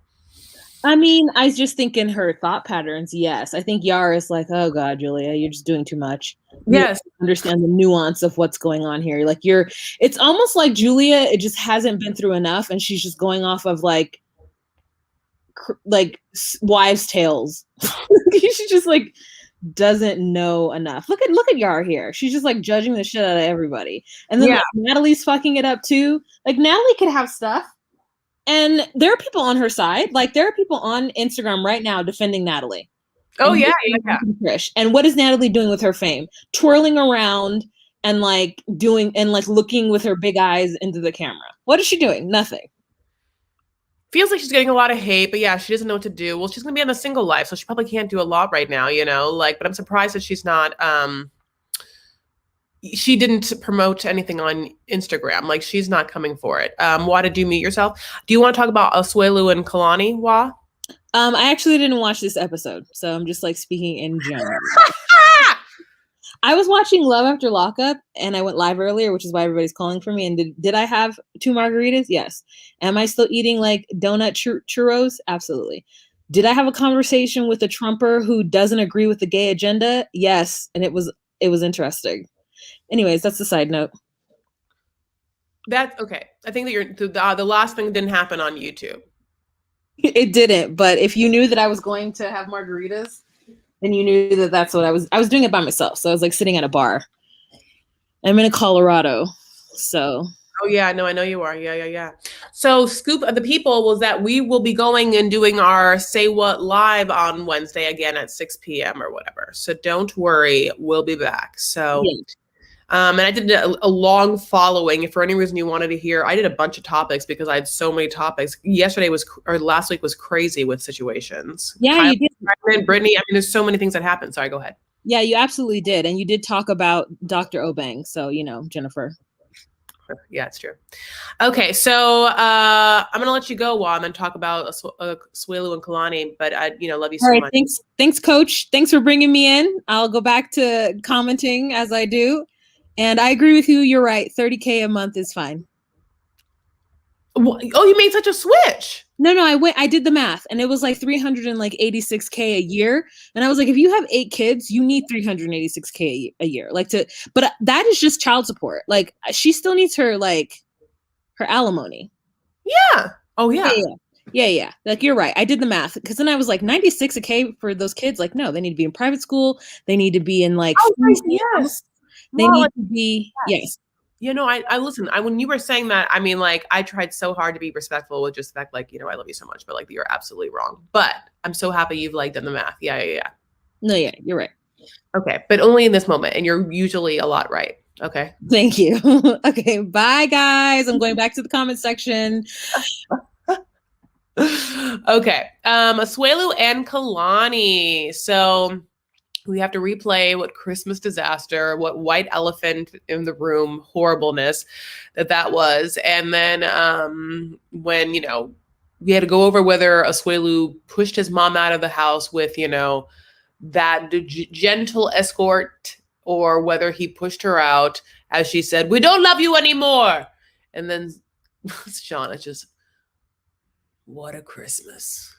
I mean, I just think in her thought patterns, yes. I think Yara is like, oh God, Julia, you're just doing too much. Yes. You understand the nuance of what's going on here. Like it's almost like Julia, it just hasn't been through enough, and she's just going off of like wives' tales. She just like doesn't know enough. Look at Yara here. She's just like judging the shit out of everybody. And then like, Natalie's fucking it up too. Like Natalie could have stuff. And there are people on her side. Like there are people on Instagram right now defending Natalie. Oh yeah. Trish. And what is Natalie doing with her fame? Twirling around and like doing and like looking with her big eyes into the camera. What is she doing? Nothing. feels like she's getting a lot of hate, but yeah, she doesn't know what to do. Well, she's gonna be on the single life, so she probably can't do a lot right now, but I'm surprised that she's not she didn't promote anything on Instagram. Like she's not coming for it. Wa, did you mute yourself? Do you want to talk about Asuelu and Kalani, Wa? I actually didn't watch this episode, so I'm just like speaking in general. I was watching Love After Lockup and I went live earlier, which is why everybody's calling for me. And did I have 2 margaritas? Yes. Am I still eating like donut churros? Absolutely. Did I have a conversation with a Trumper who doesn't agree with the gay agenda? Yes. And it was interesting. Anyways, that's the side note. That's okay. I think that the last thing didn't happen on YouTube. It didn't, but if you knew that I was going to have margaritas, then you knew that that's what I was doing it by myself. So I was like sitting at a bar. I'm in Colorado. So. Oh yeah, no, I know you are. Yeah. So scoop of the people was that we will be going and doing our Say What live on Wednesday again at 6 p.m. or whatever. So don't worry, we'll be back. So yeah. And I did a long following. If for any reason you wanted to hear, I did a bunch of topics because I had so many topics. Last week was crazy with situations. Yeah, you did. Brittany, I mean, there's so many things that happened. Sorry, go ahead. Yeah, you absolutely did. And you did talk about Dr. Obeng. So, Jennifer. Yeah, it's true. Okay, so I'm going to let you go, Wa, and then talk about Asuelu and Kalani. But I, love you so much. Thanks, Coach. Thanks for bringing me in. I'll go back to commenting as I do. And I agree with you. You're right. $30K a month is fine. Oh, you made such a switch. No, I did the math and it was like $386K a year. And I was like, if you have 8 kids, you need $386K a year. But that is just child support. Like she still needs her alimony. Yeah. Oh yeah. Yeah. Like you're right. I did the math because then I was like 96K for those kids. Like, no, they need to be in private school. They need to be in like, yes. They need to be, yes. I listen, when you were saying that, I mean, like, I tried so hard to be respectful with just the fact, like, I love you so much, but like, you're absolutely wrong. But I'm so happy you've like done the math. Yeah. No, yeah, you're right. Okay. But only in this moment. And you're usually a lot right. Okay. Thank you. Okay. Bye guys. I'm going back to the comment section. Okay. Asuelu and Kalani. So we have to replay what Christmas disaster, what white elephant in the room horribleness that was. And then when, we had to go over whether Asuelu pushed his mom out of the house with, that gentle escort or whether he pushed her out as she said, "We don't love you anymore." And then Sean is just, what a Christmas.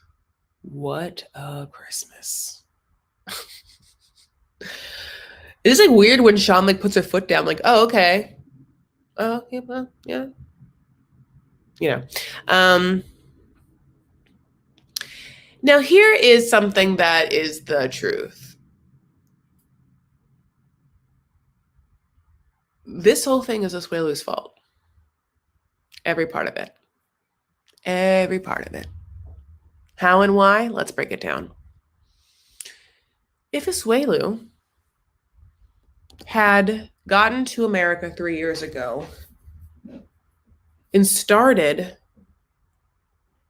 What a Christmas. It is like weird when Sean like puts her foot down, like, oh, okay. Oh, yeah, well, yeah. Now here is something that is the truth. This whole thing is Asuelu's fault. Every part of it. Every part of it. How and why? Let's break it down. If Asuelu had gotten to America 3 years ago and started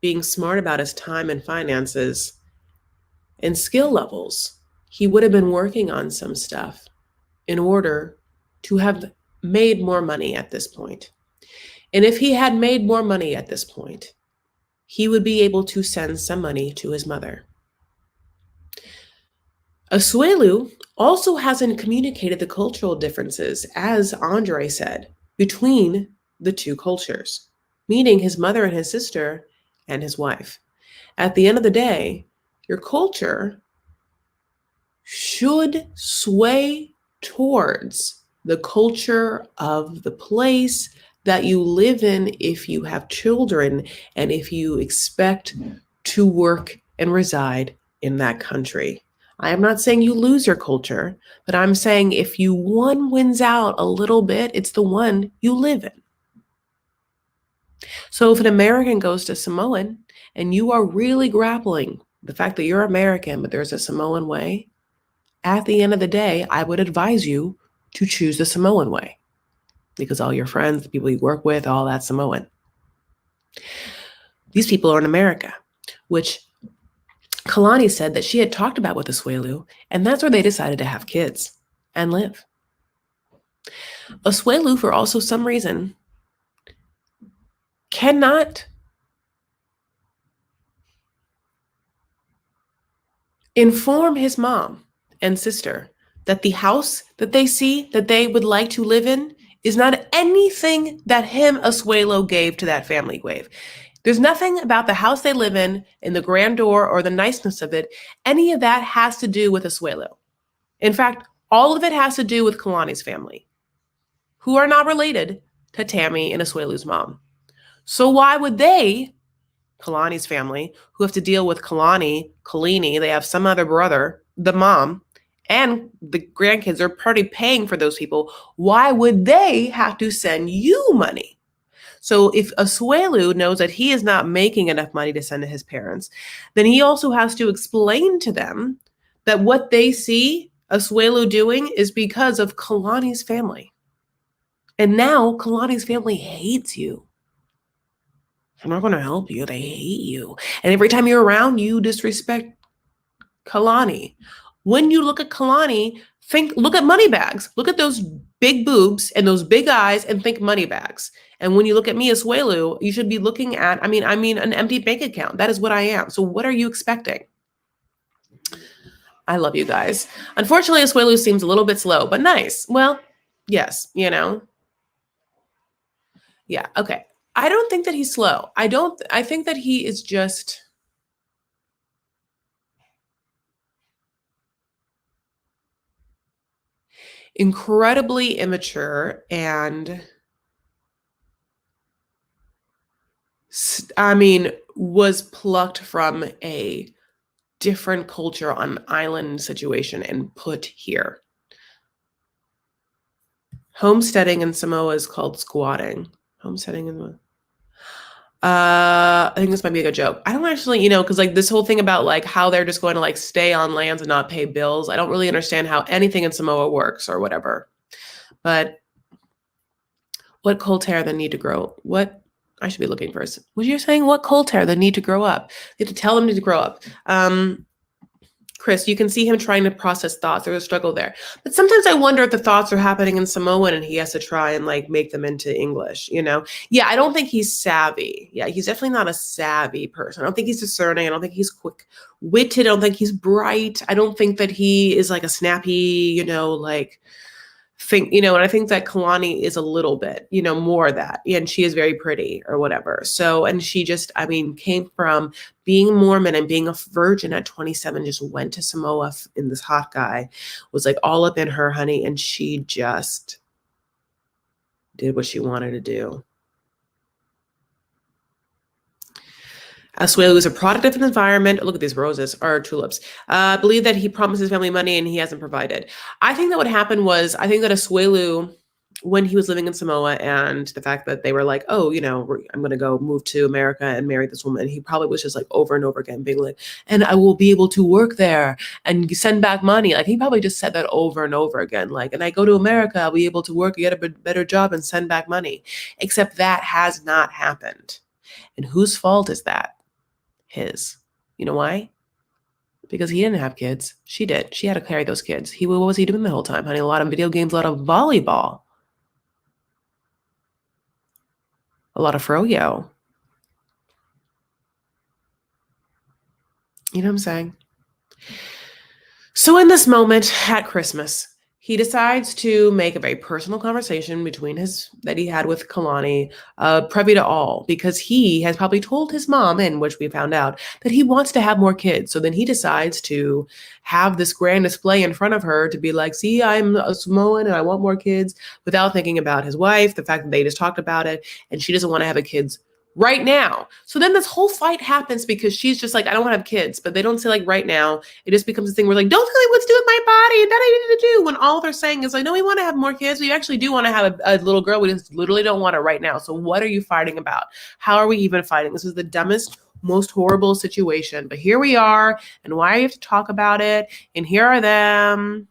being smart about his time and finances and skill levels, he would have been working on some stuff in order to have made more money at this point. And if he had made more money at this point, he would be able to send some money to his mother. Asuelu also hasn't communicated the cultural differences, as Andre said, between the two cultures, meaning his mother and his sister and his wife. At the end of the day, your culture should sway towards the culture of the place that you live in if you have children and if you expect to work and reside in that country. I am not saying you lose your culture, but I'm saying if one wins out a little bit, it's the one you live in. So if an American goes to Samoan and you are really grappling the fact that you're American, but there's a Samoan way, at the end of the day, I would advise you to choose the Samoan way because all your friends, the people you work with, all that Samoan. These people are in America, which Kalani said that she had talked about with Asuelu, and that's where they decided to have kids and live. Asuelu, for also some reason, cannot inform his mom and sister that the house that they see that they would like to live in is not anything that him, Asuelo, gave to that family wave. There's nothing about the house they live in the grandeur or the niceness of it. Any of that has to do with Asuelo. In fact, all of it has to do with Kalani's family, who are not related to Tammy and Asuelu's mom. So why would they, Kalani's family, who have to deal with Kalini, they have some other brother, the mom, and the grandkids are already paying for those people. Why would they have to send you money? So if Asuelu knows that he is not making enough money to send to his parents, then he also has to explain to them that what they see Asuelu doing is because of Kalani's family. And now Kalani's family hates you. I'm not going to help you. They hate you. And every time you're around, you disrespect Kalani. When you look at Kalani, look at money bags. Look at those big boobs and those big eyes and think money bags. And when you look at me, Asuelu, you should be looking at, I mean, an empty bank account. That is what I am. So what are you expecting? I love you guys. Unfortunately, Asuelu seems a little bit slow, but nice. Well, yes, you know. Yeah, okay. I don't think that he's slow. I think that he is just incredibly immature and was plucked from a different culture on an island situation and put here. Homesteading in Samoa is called squatting. Homesteading in I think this might be a good joke. I don't actually, because like this whole thing about like how they're just going to like stay on lands and not pay bills. I don't really understand how anything in Samoa works or whatever. But what cold hair they need to grow? What I should be looking first. Was you saying what cold hair they need to grow up? You have to tell them to grow up. Chris, you can see him trying to process thoughts. There's a struggle there. But sometimes I wonder if the thoughts are happening in Samoan and he has to try and like make them into English, Yeah, I don't think he's savvy. Yeah, he's definitely not a savvy person. I don't think he's discerning. I don't think he's quick-witted. I don't think he's bright. I don't think that he is like a snappy, and I think that Kalani is a little bit, more of that. And she is very pretty or whatever. So, and she just, came from being Mormon and being a virgin at 27, just went to Samoa in this hot guy, was like all up in her, honey. And she just did what she wanted to do. Asuelu is a product of an environment. Look at these roses or tulips. Believe that he promised his family money and he hasn't provided. I think that what happened was, I think that Asuelu, when he was living in Samoa and the fact that they were like, oh, I'm going to go move to America and marry this woman. He probably was just like over and over again being like, and I will be able to work there and send back money. Like he probably just said that over and over again. Like, and I go to America, I'll be able to work, get a better job and send back money. Except that has not happened. And whose fault is that? His. You know why? Because he didn't have kids. She did. She had to carry those kids. What was he doing the whole time, honey? A lot of video games, a lot of volleyball. A lot of froyo. You know what I'm saying? So in this moment at Christmas, he decides to make a very personal conversation that he had with Kalani, privy to all, because he has probably told his mom, and which we found out, that he wants to have more kids. So then he decides to have this grand display in front of her to be like, see, I'm a Samoan and I want more kids, without thinking about his wife, the fact that they just talked about it, and she doesn't want to have kids right now. So then this whole fight happens because she's just like, I don't want to have kids, but they don't say like right now. It just becomes a thing where like, don't tell me what to do with my body and that I need to do, when all they're saying is like, no, we want to have more kids. We actually do want to have a little girl. We just literally don't want it right now. So what are you fighting about? How are we even fighting? This is the dumbest, most horrible situation. But here we are. And why do you have to talk about it? And here are them,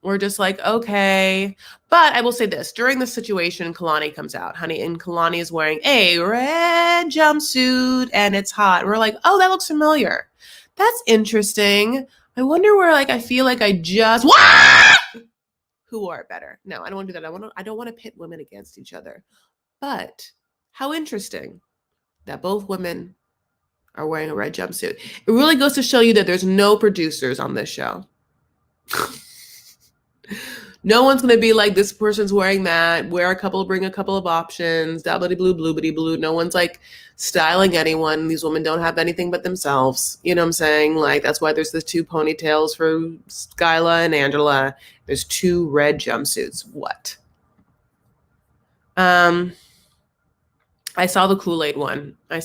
We're just like, okay. But I will say this, during the situation, Kalani comes out, honey, and Kalani is wearing a red jumpsuit and it's hot. We're like, oh, that looks familiar. That's interesting. I wonder where, like, I feel like I just, what? Who wore it better? No, I don't want to do that. I don't want to pit women against each other. But how interesting that both women are wearing a red jumpsuit. It really goes to show you that there's no producers on this show. No one's going to be like, this person's wearing that, bring a couple of options, dabbity blue, bloobity blue. No one's like styling anyone. These women don't have anything but themselves. You know what I'm saying? Like, that's why there's the 2 ponytails for Skyla and Angela. There's 2 red jumpsuits. What? I saw the Kool-Aid one. I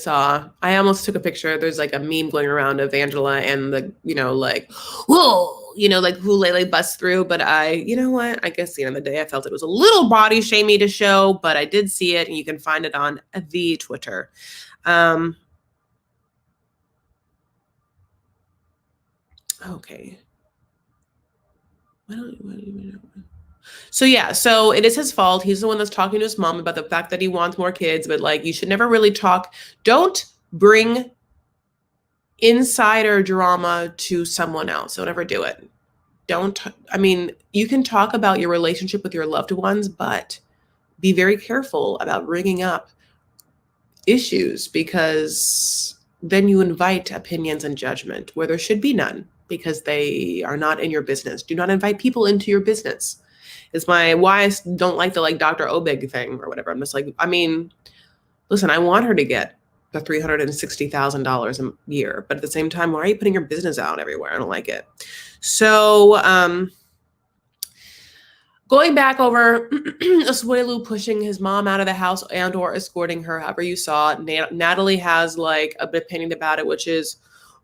almost took a picture. There's like a meme going around of Angela and the, like, whoa, like Kool-Aid like busts through. But you know what? I guess at the end of the day, I felt it was a little body shamey to show, but I did see it and you can find it on the Twitter. Okay. What do you know? So yeah, so it is his fault. He's the one that's talking to his mom about the fact that he wants more kids, but like, you should never really don't bring insider drama to someone else. Don't ever do it. You can talk about your relationship with your loved ones, but be very careful about bringing up issues, because then you invite opinions and judgment where there should be none, because they are not in your business. Do not invite people into your business. Is why I don't like the like Dr. Obig thing or whatever. I'm just like, listen, I want her to get the $360,000 a year, but at the same time, why are you putting your business out everywhere? I don't like it. So, going back over Asuelu pushing his mom out of the house and or escorting her, however you saw it, Natalie has like a bit opinion about it, which is,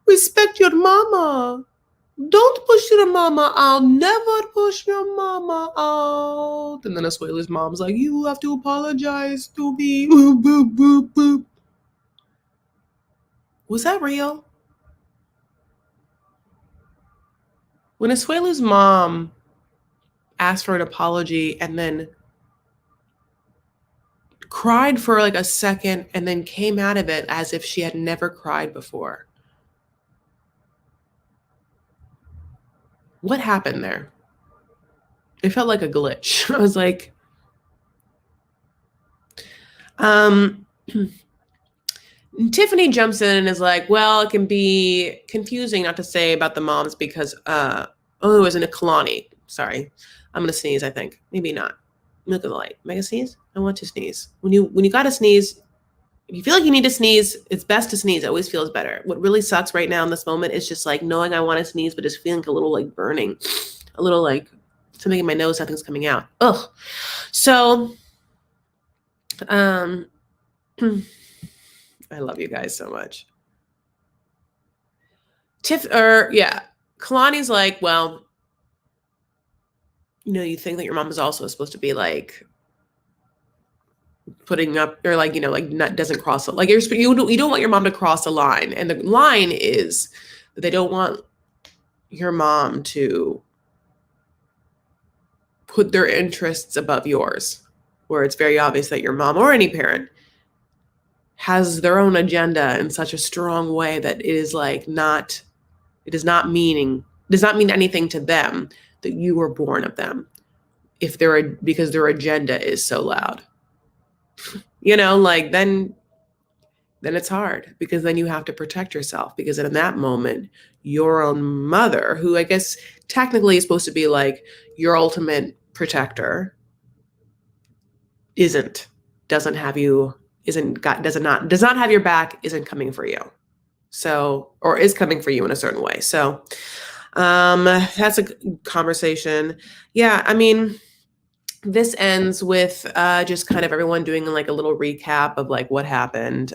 respect your mama. Don't push your mama out. Never push your mama out. And then Asuelu's mom's like, you have to apologize to me. Boop, boop, boop, boop. Was that real? When Asuelu's mom asked for an apology and then cried for like a second and then came out of it as if she had never cried before. What happened there? It felt like a glitch. I was like, Tiffany jumps in and is like, well, it can be confusing not to say about the moms because, it was in a Kalani. Sorry. I'm going to sneeze, I think. Maybe not. Look at the light. Am I going to sneeze? I want to sneeze. When you got to sneeze, if you feel like you need to sneeze, it's best to sneeze. It always feels better. What really sucks right now in this moment is just like knowing I want to sneeze, but just feeling a little like burning, a little like something in my nose, nothing's coming out. Ugh. So, I love you guys so much. Kalani's like, well, you think that your mom is also supposed to be like putting up or like, not doesn't cross it. Like you don't want your mom to cross a line. And the line is that they don't want your mom to put their interests above yours, where it's very obvious that your mom or any parent has their own agenda in such a strong way that it does not mean anything to them that you were born of them because their agenda is so loud. Then it's hard, because then you have to protect yourself, because in that moment, your own mother, who I guess technically is supposed to be like your ultimate protector, does not have your back, isn't coming for you. So, or is coming for you in a certain way. So, that's a conversation. Yeah. This ends with just kind of everyone doing like a little recap of like what happened.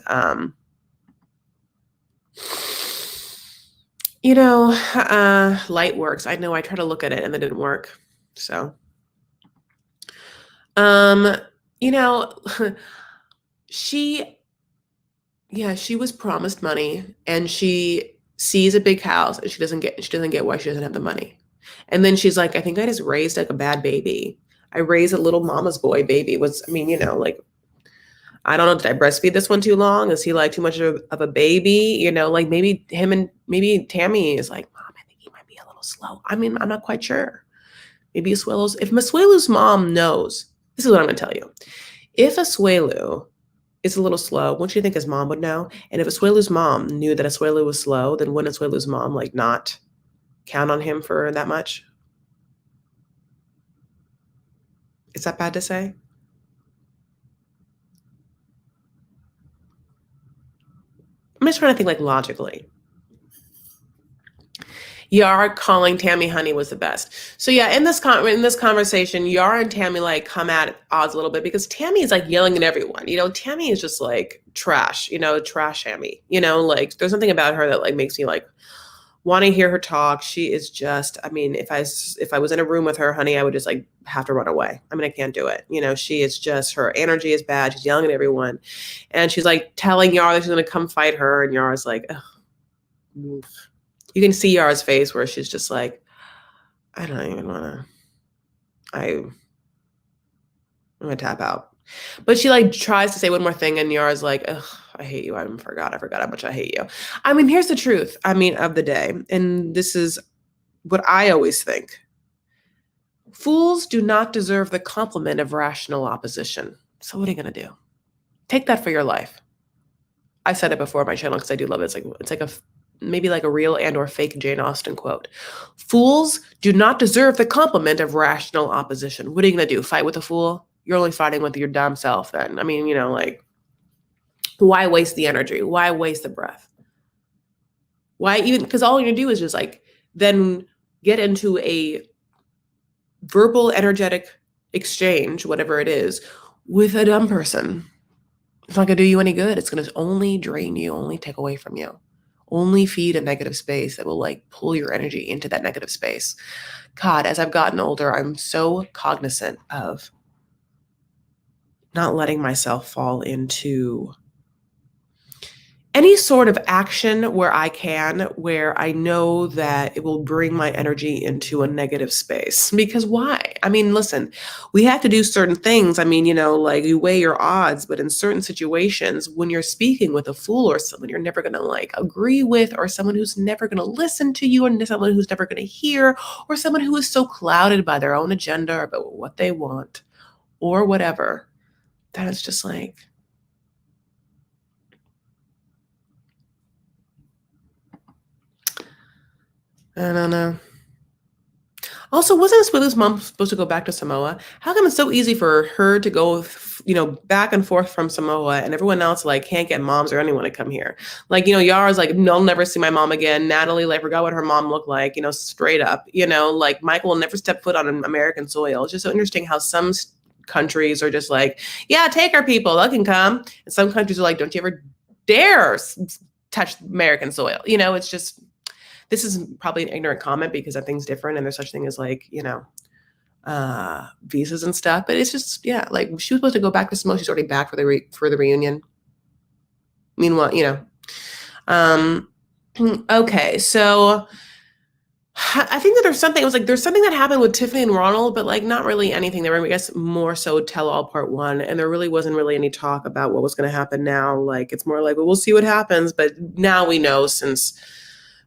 Light works. I know I tried to look at it and it didn't work. So, she was promised money and she sees a big house and she doesn't get why she doesn't have the money. And then she's like, I think I just raised like a bad baby. I raised a little mama's boy baby. Like, I don't know, did I breastfeed this one too long? Is he like too much of a baby? Like maybe Tammy is like, Mom, I think he might be a little slow. I mean, I'm not quite sure. Maybe if Asuelu's mom knows, this is what I'm going to tell you. If Asuelu is a little slow, wouldn't you think his mom would know? And if Asuelu's mom knew that Asuelu was slow, then wouldn't Asuelu's mom like not count on him for that much? Is that bad to say? I'm just trying to think like logically. Yara calling Tammy honey was the best. So yeah, in this conversation, Yara and Tammy like come at odds a little bit because Tammy is like yelling at everyone. Tammy is just like trash. Trash Tammy. Like there's something about her that like makes me like want to hear her talk. She is just. I mean, if I was in a room with her, honey, I would just like have to run away. I mean, I can't do it. She is just, her energy is bad. She's yelling at everyone, and she's like telling Yara that she's gonna come fight her, and Yara's like, ugh. You can see Yara's face where she's just like, I don't even want to. I'm gonna tap out. But she like tries to say one more thing, and Yara's like, ugh, I hate you. I forgot how much I hate you. I mean, here's the truth. Of the day, and this is what I always think. Fools do not deserve the compliment of rational opposition. So what are you gonna do? Take that for your life. I've said it before on my channel because I do love it. It's like maybe like a real and or fake Jane Austen quote. Fools do not deserve the compliment of rational opposition. What are you going to do? Fight with a fool? You're only fighting with your dumb self then. I mean, like, why waste the energy? Why waste the breath? Why even, because all you're going to do is just like, then get into a verbal energetic exchange, whatever it is, with a dumb person. It's not going to do you any good. It's going to only drain you, only take away from you. Only feed a negative space that will like pull your energy into that negative space. God, as I've gotten older, I'm so cognizant of not letting myself fall into any sort of action where I know that it will bring my energy into a negative space. Because why? I mean, listen, we have to do certain things. I mean, like you weigh your odds, but in certain situations, when you're speaking with a fool or someone you're never going to like agree with, or someone who's never going to listen to you, and someone who's never going to hear, or someone who is so clouded by their own agenda or about what they want or whatever, that it's just like, I don't know. Also, wasn't Asuelu's mom supposed to go back to Samoa? How come it's so easy for her to go, back and forth from Samoa, and everyone else like can't get moms or anyone to come here? Like, Yara's like, no, I'll never see my mom again. Natalie like forgot what her mom looked like, straight up. Like Michael will never step foot on American soil. It's just so interesting how some countries are just like, yeah, take our people, they can come, and some countries are like, don't you ever dare touch American soil. It's just. This is probably an ignorant comment because everything's different and there's such thing as like, visas and stuff. But it's just, yeah, like she was supposed to go back to Samoa. She's already back for the reunion. Meanwhile, okay. So I think that there's something that happened with Tiffany and Ronald, but like not really anything. There were, I guess, more so Tell All Part 1. And there really wasn't really any talk about what was going to happen now. Like, it's more like, well, we'll see what happens. But now we know, since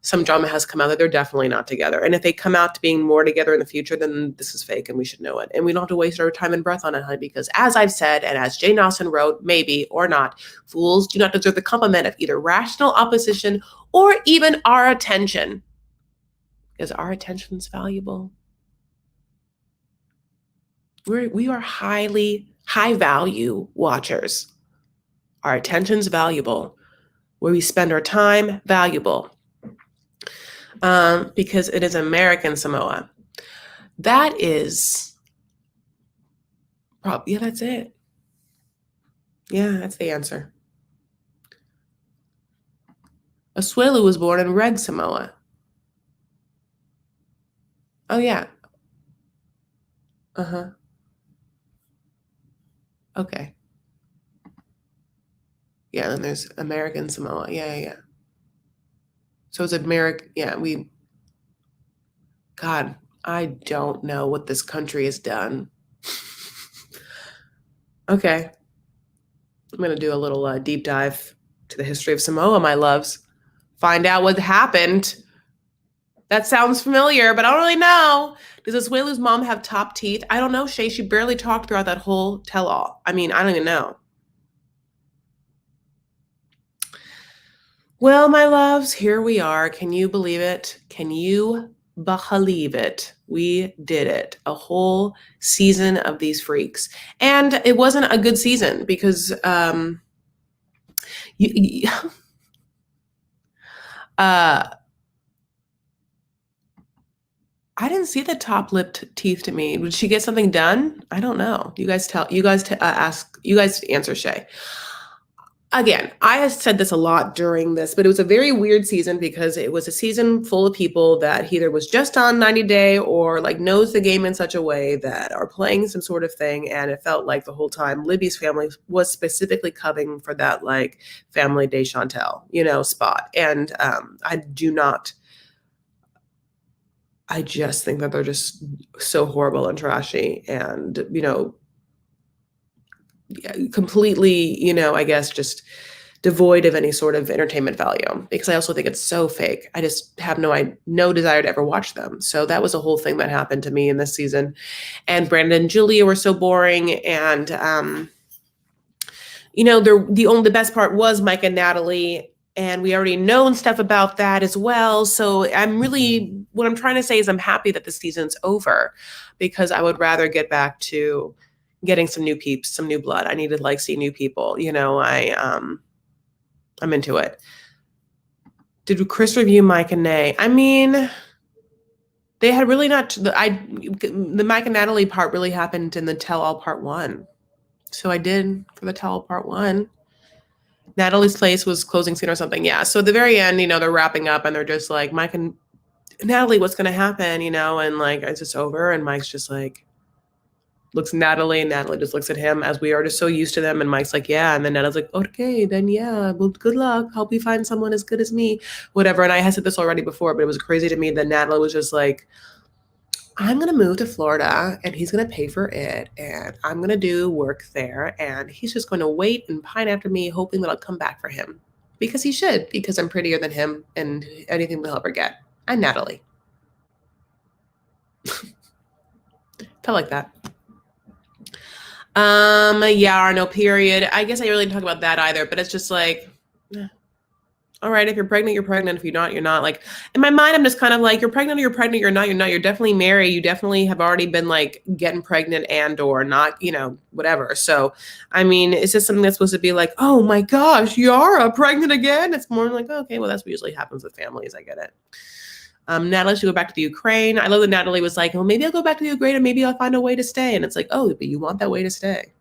some drama has come out, that they're definitely not together. And if they come out to being more together in the future, then this is fake and we should know it. And we don't have to waste our time and breath on it, honey, because as I've said, and as Jane Austen wrote, maybe or not, fools do not deserve the compliment of either rational opposition or even our attention. Because our attention's valuable. We are high value watchers. Our attention's valuable. Where we spend our time, valuable. Because it is American Samoa. That is probably, yeah, that's it. Yeah, that's the answer. Asuelu was born in Red Samoa. Oh, yeah. Uh-huh. Okay. Yeah, and there's American Samoa. Yeah. So it's American, yeah, God, I don't know what this country has done. Okay. I'm going to do a little deep dive to the history of Samoa, my loves. Find out what happened. That sounds familiar, but I don't really know. Does Asuelu's mom have top teeth? I don't know, Shay. She barely talked throughout that whole tell all. I mean, I don't even know. Well, my loves, here we are. Can you believe it? Can you believe it? We did it. A whole season of these freaks. And it wasn't a good season because you I didn't see the top lip teeth to me. Did she get something done? I don't know. You guys ask, you guys answer Shay. Again, I have said this a lot during this, but it was a very weird season because it was a season full of people that either was just on 90 Day or like knows the game in such a way that are playing some sort of thing. And it felt like the whole time Libby's family was specifically covering for that like family day Chantel, spot. And I just think that they're just so horrible and trashy and, completely, I guess just devoid of any sort of entertainment value because I also think it's so fake. I just have no desire to ever watch them. So that was a whole thing that happened to me in this season. And Brandon and Julia were so boring. And, the best part was Mike and Natalie. And we already known stuff about that as well. So what I'm trying to say is I'm happy that the season's over because I would rather get back to getting some new peeps, some new blood. I need to see new people. I'm into it. Did Chris review Mike and Nay? I mean, they had really not, the Mike and Natalie part really happened in the Tell All Part 1. So I did for the Tell All Part 1. Natalie's place was closing soon or something. Yeah. So at the very end, they're wrapping up and they're just like, Mike and Natalie, what's going to happen? And like, it's just over. And Mike's just like, looks at Natalie and Natalie just looks at him as we are just so used to them. And Mike's like, yeah. And then Natalie's like, okay, then yeah, well, good luck. Hope you find someone as good as me, whatever. And I had said this already before, but it was crazy to me that Natalie was just like, I'm going to move to Florida and he's going to pay for it. And I'm going to do work there. And he's just going to wait and pine after me, hoping that I'll come back for him because he should, because I'm prettier than him and anything will help her get. I'm Natalie. Felt like that. Yeah, or no period. I guess I really didn't talk about that either, but it's just like, all right, if you're pregnant, you're pregnant. If you're not, you're not. Like in my mind, I'm just kind of like, you're pregnant or you're pregnant, you're not, you're not. You're definitely married. You definitely have already been like getting pregnant and or not, whatever. So, I mean, it's just something that's supposed to be like, oh my gosh, Yara pregnant again. It's more like, okay, well, that's what usually happens with families. I get it. Natalie should go back to the Ukraine. I love that Natalie was like, well, maybe I'll go back to the Ukraine and maybe I'll find a way to stay. And it's like, oh, but you want that way to stay.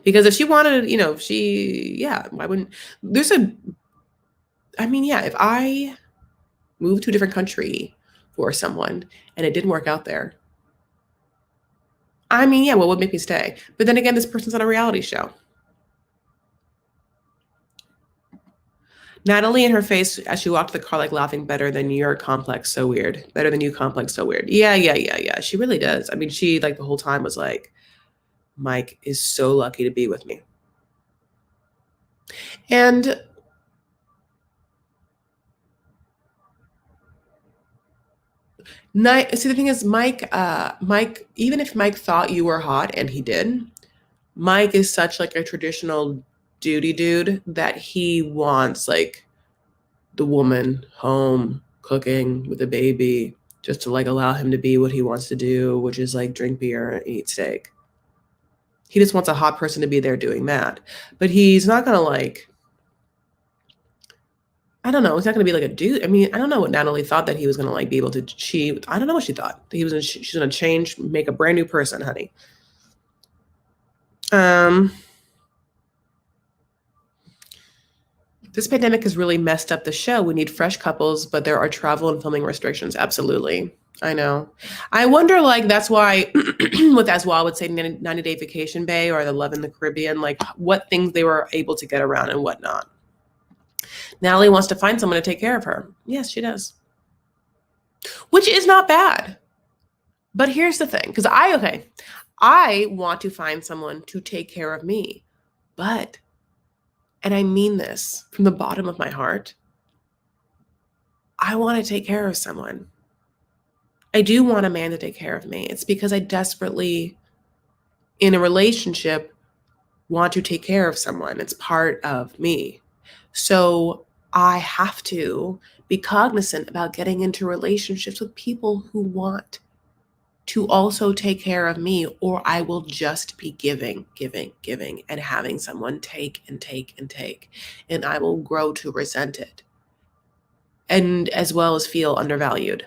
Because if she wanted, why wouldn't, if I moved to a different country for someone and it didn't work out there, what would make me stay? But then again, this person's on a reality show. Natalie in her face as she walked the car, like laughing, better than your complex, so weird. Better than you complex, so weird. Yeah. She really does. I mean, she like the whole time was like, Mike is so lucky to be with me. And see, the thing is, Mike, even if Mike thought you were hot, and he did, Mike is such like a traditional duty dude that he wants like the woman home cooking with a baby just to like allow him to be what he wants to do, which is like drink beer and eat steak. He just wants a hot person to be there doing that. But he's not going to like, I don't know. It's not going to be like a dude. I mean, I don't know what Natalie thought that he was going to like be able to cheat. I don't know what she thought. She's going to change, make a brand new person, honey. This pandemic has really messed up the show. We need fresh couples, but there are travel and filming restrictions. Absolutely. I know. I wonder, like, that's why with as well, I would say 90 Day Vacation Bay or the Love in the Caribbean, like what things they were able to get around and whatnot. Natalie wants to find someone to take care of her. Yes, she does. which is not bad. But here's the thing, because I want to find someone to take care of me, but, and I mean this from the bottom of my heart, I want to take care of someone. I do want a man to take care of me. It's because I desperately, in a relationship, want to take care of someone. It's part of me. So I have to be cognizant about getting into relationships with people who want to also take care of me, or I will just be giving, and having someone take and take and take, and I will grow to resent it, and as well as feel undervalued.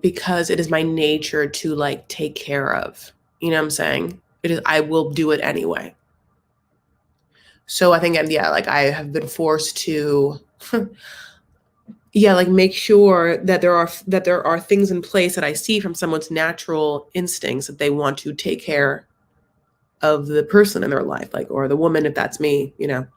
Because it is my nature to like take care of, you know what I'm saying? It is, I will do it anyway. So I think, yeah, like I have been forced to, yeah, like make sure that there are things in place that I see from someone's natural instincts that they want to take care of the person in their life, like, or the woman, if that's me, you know.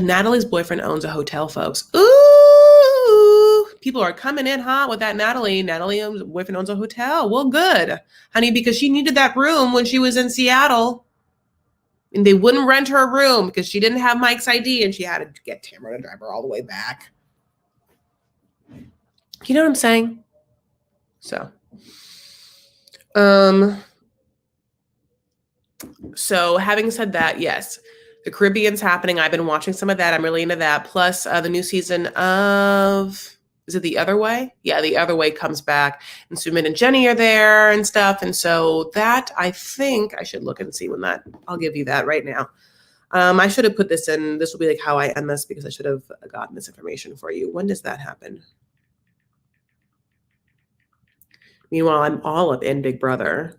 Natalie's boyfriend owns a hotel, folks. Ooh, people are coming in hot with that Natalie. Natalie's boyfriend owns a hotel. Well, good, honey, because she needed that room when she was in Seattle. And they wouldn't rent her a room because she didn't have Mike's ID and she had to get Tamara to drive her all the way back. You know what I'm saying? So having said that, yes, the Caribbean's happening. I've been watching some of that. I'm really into that. Plus the new season of, is it The Other Way? Yeah, The Other Way comes back, and Sumit and Jenny are there and stuff. And so that, I think I should look and see when that, I'll give you that right now. I should have put this in. This will be like how I end this because I should have gotten this information for you. When does that happen? Meanwhile, I'm all up in Big Brother.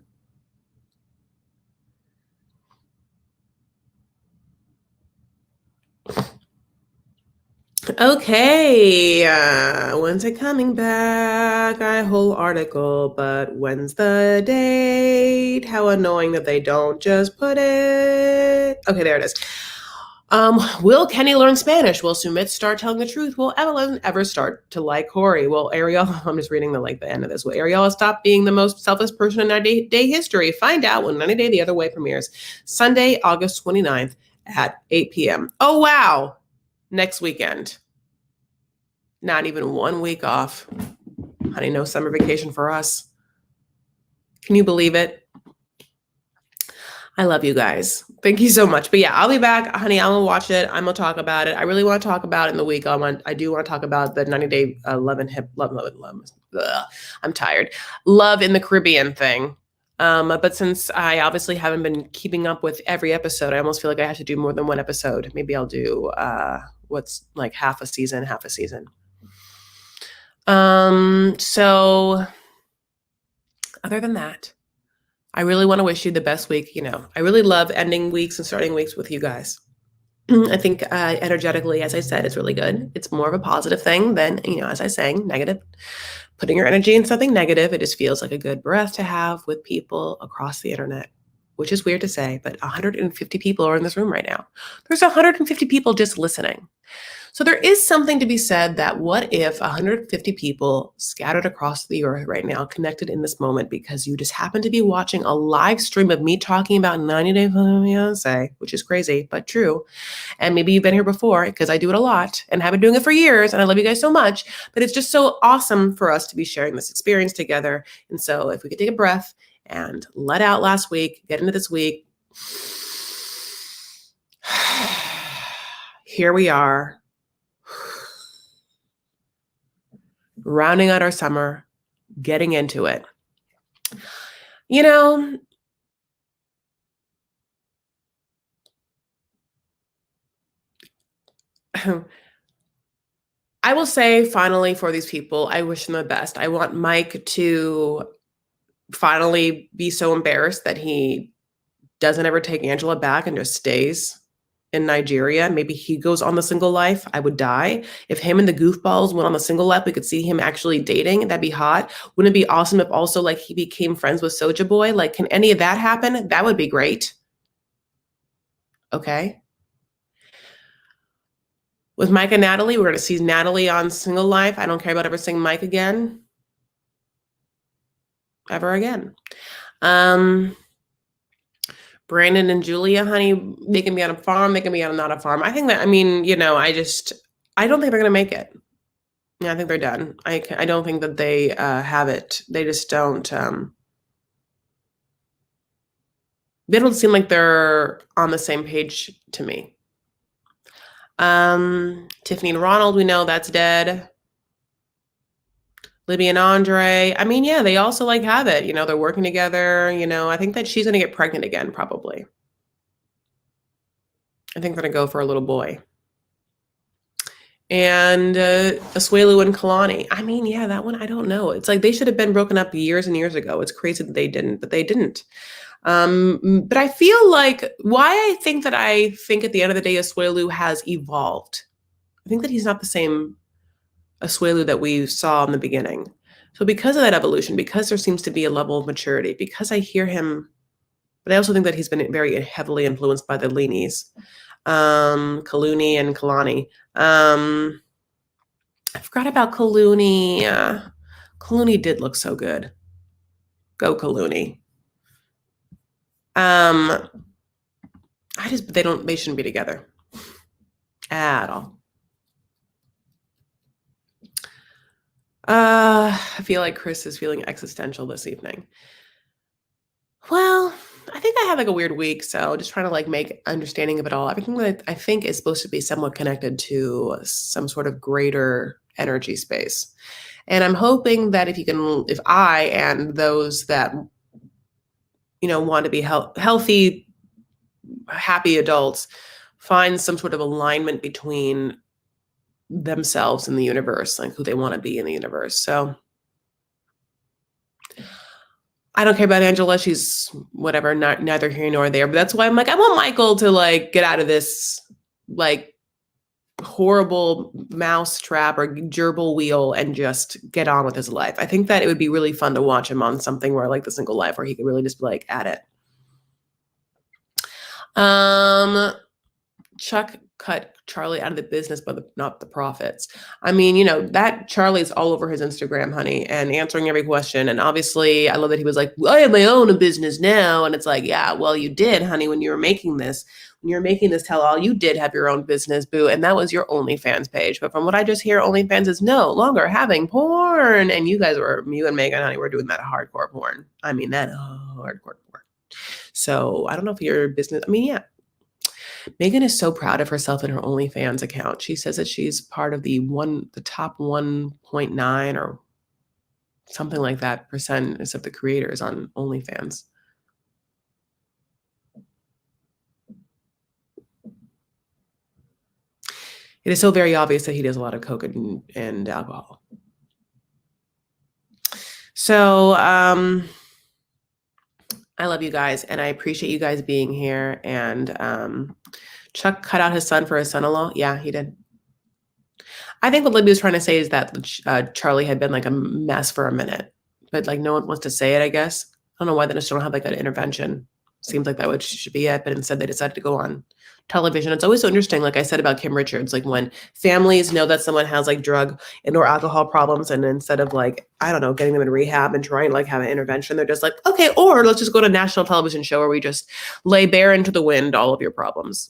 Okay, when's it coming back? I whole article, but when's the date? How annoying that they don't just put it. Okay, there it is. Will Kenny learn Spanish? Will Sumit start telling the truth? Will Evelyn ever start to like Corey? Will Ariel, I'm just reading the end of this. Will Ariel stop being the most selfless person in 90 Day history? Find out when 90 Day The Other Way premieres Sunday, August 29th at 8 p.m. Oh, wow. Next weekend. Not even 1 week off. Honey, no summer vacation for us. Can you believe it? I love you guys. Thank you so much. But yeah, I'll be back. Honey, I'm going to watch it. I'm going to talk about it. I really want to talk about it in the week. I do want to talk about the 90 Day Love. Ugh, I'm tired. Love in the Caribbean thing. But since I obviously haven't been keeping up with every episode, I almost feel like I have to do more than one episode. Maybe I'll do what's like half a season. So other than that, I really want to wish you the best week. You know, I really love ending weeks and starting weeks with you guys. I think energetically, as I said, it's really good. It's more of a positive thing than, as I was saying, negative. Putting your energy in something negative, it just feels like a good breath to have with people across the internet, which is weird to say, but 150 people are in this room right now. There's 150 people just listening. So there is something to be said that what if 150 people scattered across the earth right now connected in this moment because you just happen to be watching a live stream of me talking about 90 Day Fiance, which is crazy, but true. And maybe you've been here before because I do it a lot and have been doing it for years and I love you guys so much, but it's just so awesome for us to be sharing this experience together. And so if we could take a breath and let out last week, get into this week. Here we are. Rounding out our summer, getting into it. I will say finally for these people, I wish them the best. I want Mike to finally be so embarrassed that he doesn't ever take Angela back and just stays in Nigeria. Maybe he goes on the single life. I would die. If him and the goofballs went on the single life, we could see him actually dating. That'd be hot. Wouldn't it be awesome if also like he became friends with Soulja Boy? Like, can any of that happen? That would be great. Okay. With Mike and Natalie, we're going to see Natalie on Single Life. I don't care about ever seeing Mike again. Ever again. Brandon and Julia, honey, they can be on a farm. They can be on not a farm. I think that, I mean, you know, I don't think they're going to make it. Yeah, I think they're done. I don't think that they have it. They just don't. They don't seem like they're on the same page to me. Tiffany and Ronald, we know that's dead. Libby and Andre, I mean, yeah, they also like have it. You know, they're working together. You know, I think that she's going to get pregnant again, probably. I think they're going to go for a little boy. And Asuelu and Kalani. I mean, yeah, that one, I don't know. It's like they should have been broken up years and years ago. It's crazy that they didn't, but they didn't. But I feel like why I think at the end of the day, Asuelu has evolved. I think that he's not the same Asuelu that we saw in the beginning. So because of that evolution, because there seems to be a level of maturity, because I hear him, but I also think that he's been very heavily influenced by the Leanies, Kaluni and Kalani. I forgot about Kaluni. Kaluni did look so good. Go Kaluni. They shouldn't be together at all. I feel like Chris is feeling existential this evening. Well, I think I had like a weird week, so just trying to like make understanding of it all. Everything that I think is supposed to be somewhat connected to some sort of greater energy space. And I'm hoping that if I and those that, you know, want to be healthy, happy adults find some sort of alignment between themselves and the universe, like who they want to be in the universe. So I don't care about Angela. She's whatever, neither here nor there. But that's why I'm like, I want Michael to like get out of this like horrible mouse trap or gerbil wheel and just get on with his life. I think that it would be really fun to watch him on something where like the Single Life where he could really just be like at it. Chuck cut Charlie out of the business, but not the profits. I mean, you know, that Charlie's all over his Instagram, honey, and answering every question. And obviously, I love that he was like, I have my own business now. And it's like, yeah, well, you did, honey, when you were making this tell all, you did have your own business, boo. And that was your OnlyFans page. But from what I just hear, OnlyFans is no longer having porn. And you and Megan, honey, were doing that hardcore porn. I mean, that hardcore porn. So I don't know if your business, I mean, yeah. Megan is so proud of herself in her OnlyFans account. She says that she's part of the top 1.9 or something like that percent of the creators on OnlyFans. It is so very obvious that he does a lot of coke and alcohol. So I love you guys, and I appreciate you guys being here. And Chuck cut out his son for his son-in-law. Yeah, he did. I think what Libby was trying to say is that Charlie had been like a mess for a minute, but like no one wants to say it, I guess. I don't know why they just don't have like an intervention. Seems like that should be it, but instead they decided to go on television. It's always so interesting, like I said about Kim Richards, like when families know that someone has like drug and or alcohol problems, and instead of like, I don't know, getting them in rehab and trying to like have an intervention, they're just like, okay, or let's just go to a national television show where we just lay bare into the wind all of your problems.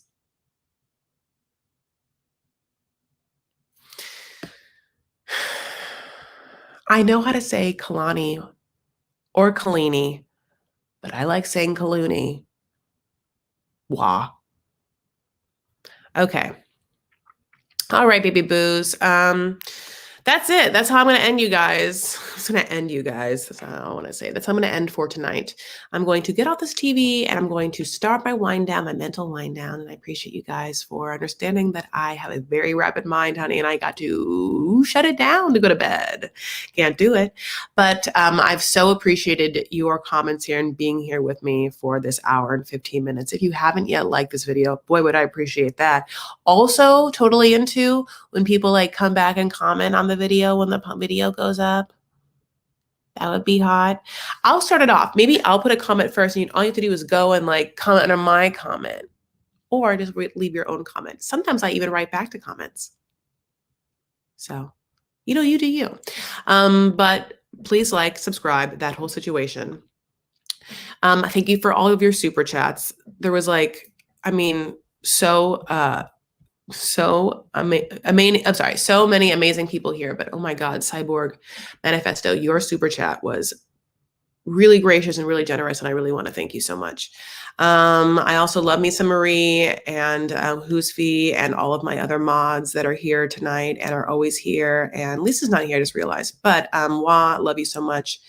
I know how to say Kalani or Kalini, but I like saying Kaluni. Wah. Okay. All right, baby boos. That's it. That's how I'm going to end you guys. That's how I want to say. That's how I'm going to end for tonight. I'm going to get off this TV and I'm going to start my wind down, my mental wind down. And I appreciate you guys for understanding that I have a very rapid mind, honey, and I got to shut it down to go to bed. Can't do it. But I've so appreciated your comments here and being here with me for this hour and 15 minutes. If you haven't yet liked this video, boy, would I appreciate that. Also, totally into when people like come back and comment on the video when the video goes up. That would be hot. I'll start it off. Maybe I'll put a comment first and all you have to do is go and like comment under my comment or just leave your own comment. Sometimes I even write back to comments. So, you do you. But please like, subscribe, that whole situation. Thank you for all of your super chats. There was like, I mean, so so many amazing people here, but oh my God, Cyborg Manifesto, your super chat was really gracious and really generous, and I really want to thank you so much. I also love me some Marie and Who's Fee and all of my other mods that are here tonight and are always here. And Lisa's not here, I just realized. But Wah, love you so much.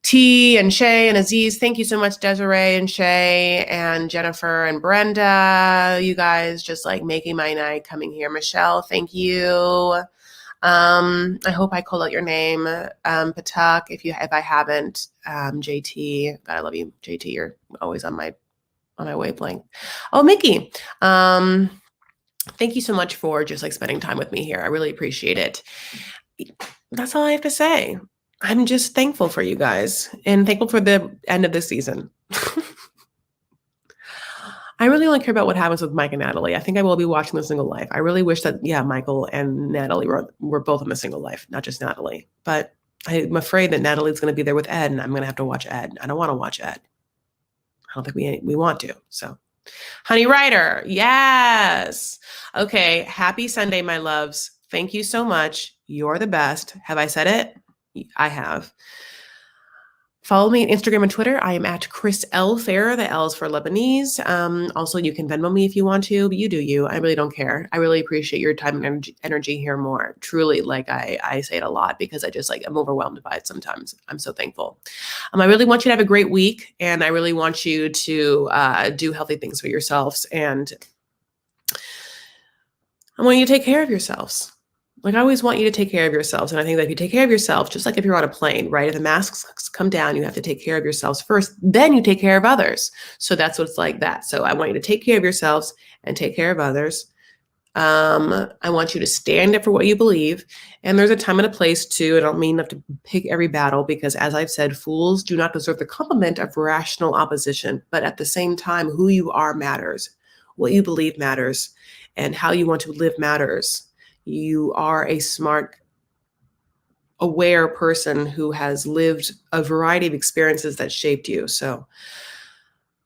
T and Shay and Aziz, thank you so much, Desiree and Shay and Jennifer and Brenda. You guys just like making my night coming here. Michelle, thank you. I hope I called out your name, Patak. If I haven't, JT, God, I love you, JT. You're always on my wavelength. Oh, Mickey, thank you so much for just like spending time with me here. I really appreciate it. That's all I have to say. I'm just thankful for you guys and thankful for the end of this season. I really only care about what happens with Mike and Natalie. I think I will be watching The Single Life. I really wish that, Michael and Natalie were both in The Single Life, not just Natalie. But I'm afraid that Natalie's going to be there with Ed, and I'm going to have to watch Ed. I don't want to watch Ed. I don't think we want to. So, Honey Ryder, yes. Okay, happy Sunday, my loves. Thank you so much. You're the best. Have I said it? I have. Follow me on Instagram and Twitter. I am at Chris L. Fair. The L is for Lebanese. Also, you can Venmo me if you want to, but you do you. I really don't care. I really appreciate your time and energy here more. Truly, like I say it a lot because I just like I'm overwhelmed by it sometimes. I'm so thankful. I really want you to have a great week, and I really want you to do healthy things for yourselves, and I want you to take care of yourselves. Like I always want you to take care of yourselves. And I think that if you take care of yourself, just like if you're on a plane, right? If the masks come down, you have to take care of yourselves first, then you take care of others. So that's what's like that. So I want you to take care of yourselves and take care of others. I want you to stand up for what you believe. And there's a time and a place too. I don't mean not to pick every battle because as I've said, fools do not deserve the compliment of rational opposition. But at the same time, who you are matters. What you believe matters. And how you want to live matters. You are a smart, aware person who has lived a variety of experiences that shaped you. So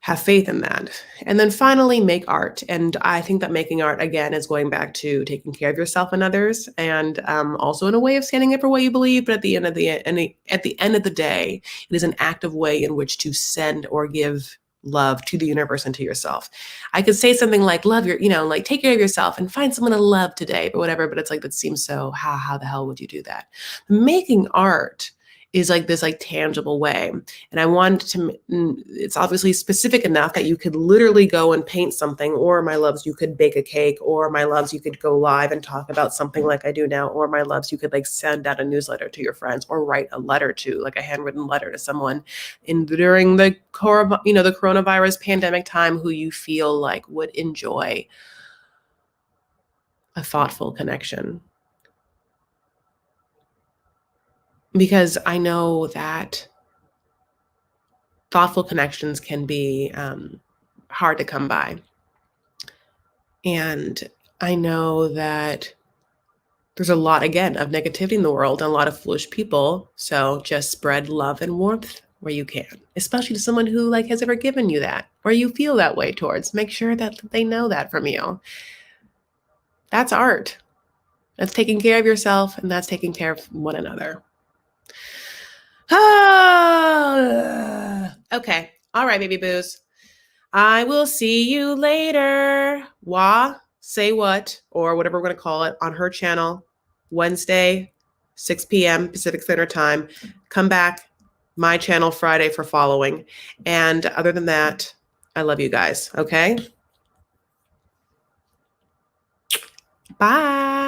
have faith in that. And then finally, make art. And I think that making art, again, is going back to taking care of yourself and others, and also in a way of standing up for what you believe. But at the end of the day, it is an active way in which to send or give love to the universe and to yourself. I could say something like like take care of yourself and find someone to love today, but whatever. But it's like, that seems so, how the hell would you do that? Making art is like this like tangible way. And I want to, it's obviously specific enough that you could literally go and paint something, or my loves, you could bake a cake, or my loves, you could go live and talk about something like I do now, or my loves, you could like send out a newsletter to your friends, or write a letter to like a handwritten letter to someone during the coronavirus pandemic time who you feel like would enjoy a thoughtful connection. Because I know that thoughtful connections can be hard to come by. And I know that there's a lot, again, of negativity in the world and a lot of foolish people. So just spread love and warmth where you can, especially to someone who like has ever given you that, or you feel that way towards. Make sure that they know that from you. That's art. That's taking care of yourself, and that's taking care of one another. Okay. All right, baby boos. I will see you later. Say What, or whatever we're going to call it, on her channel, Wednesday, 6 p.m. Pacific Standard Time. Come back, my channel, Friday for following. And other than that, I love you guys. Okay? Bye.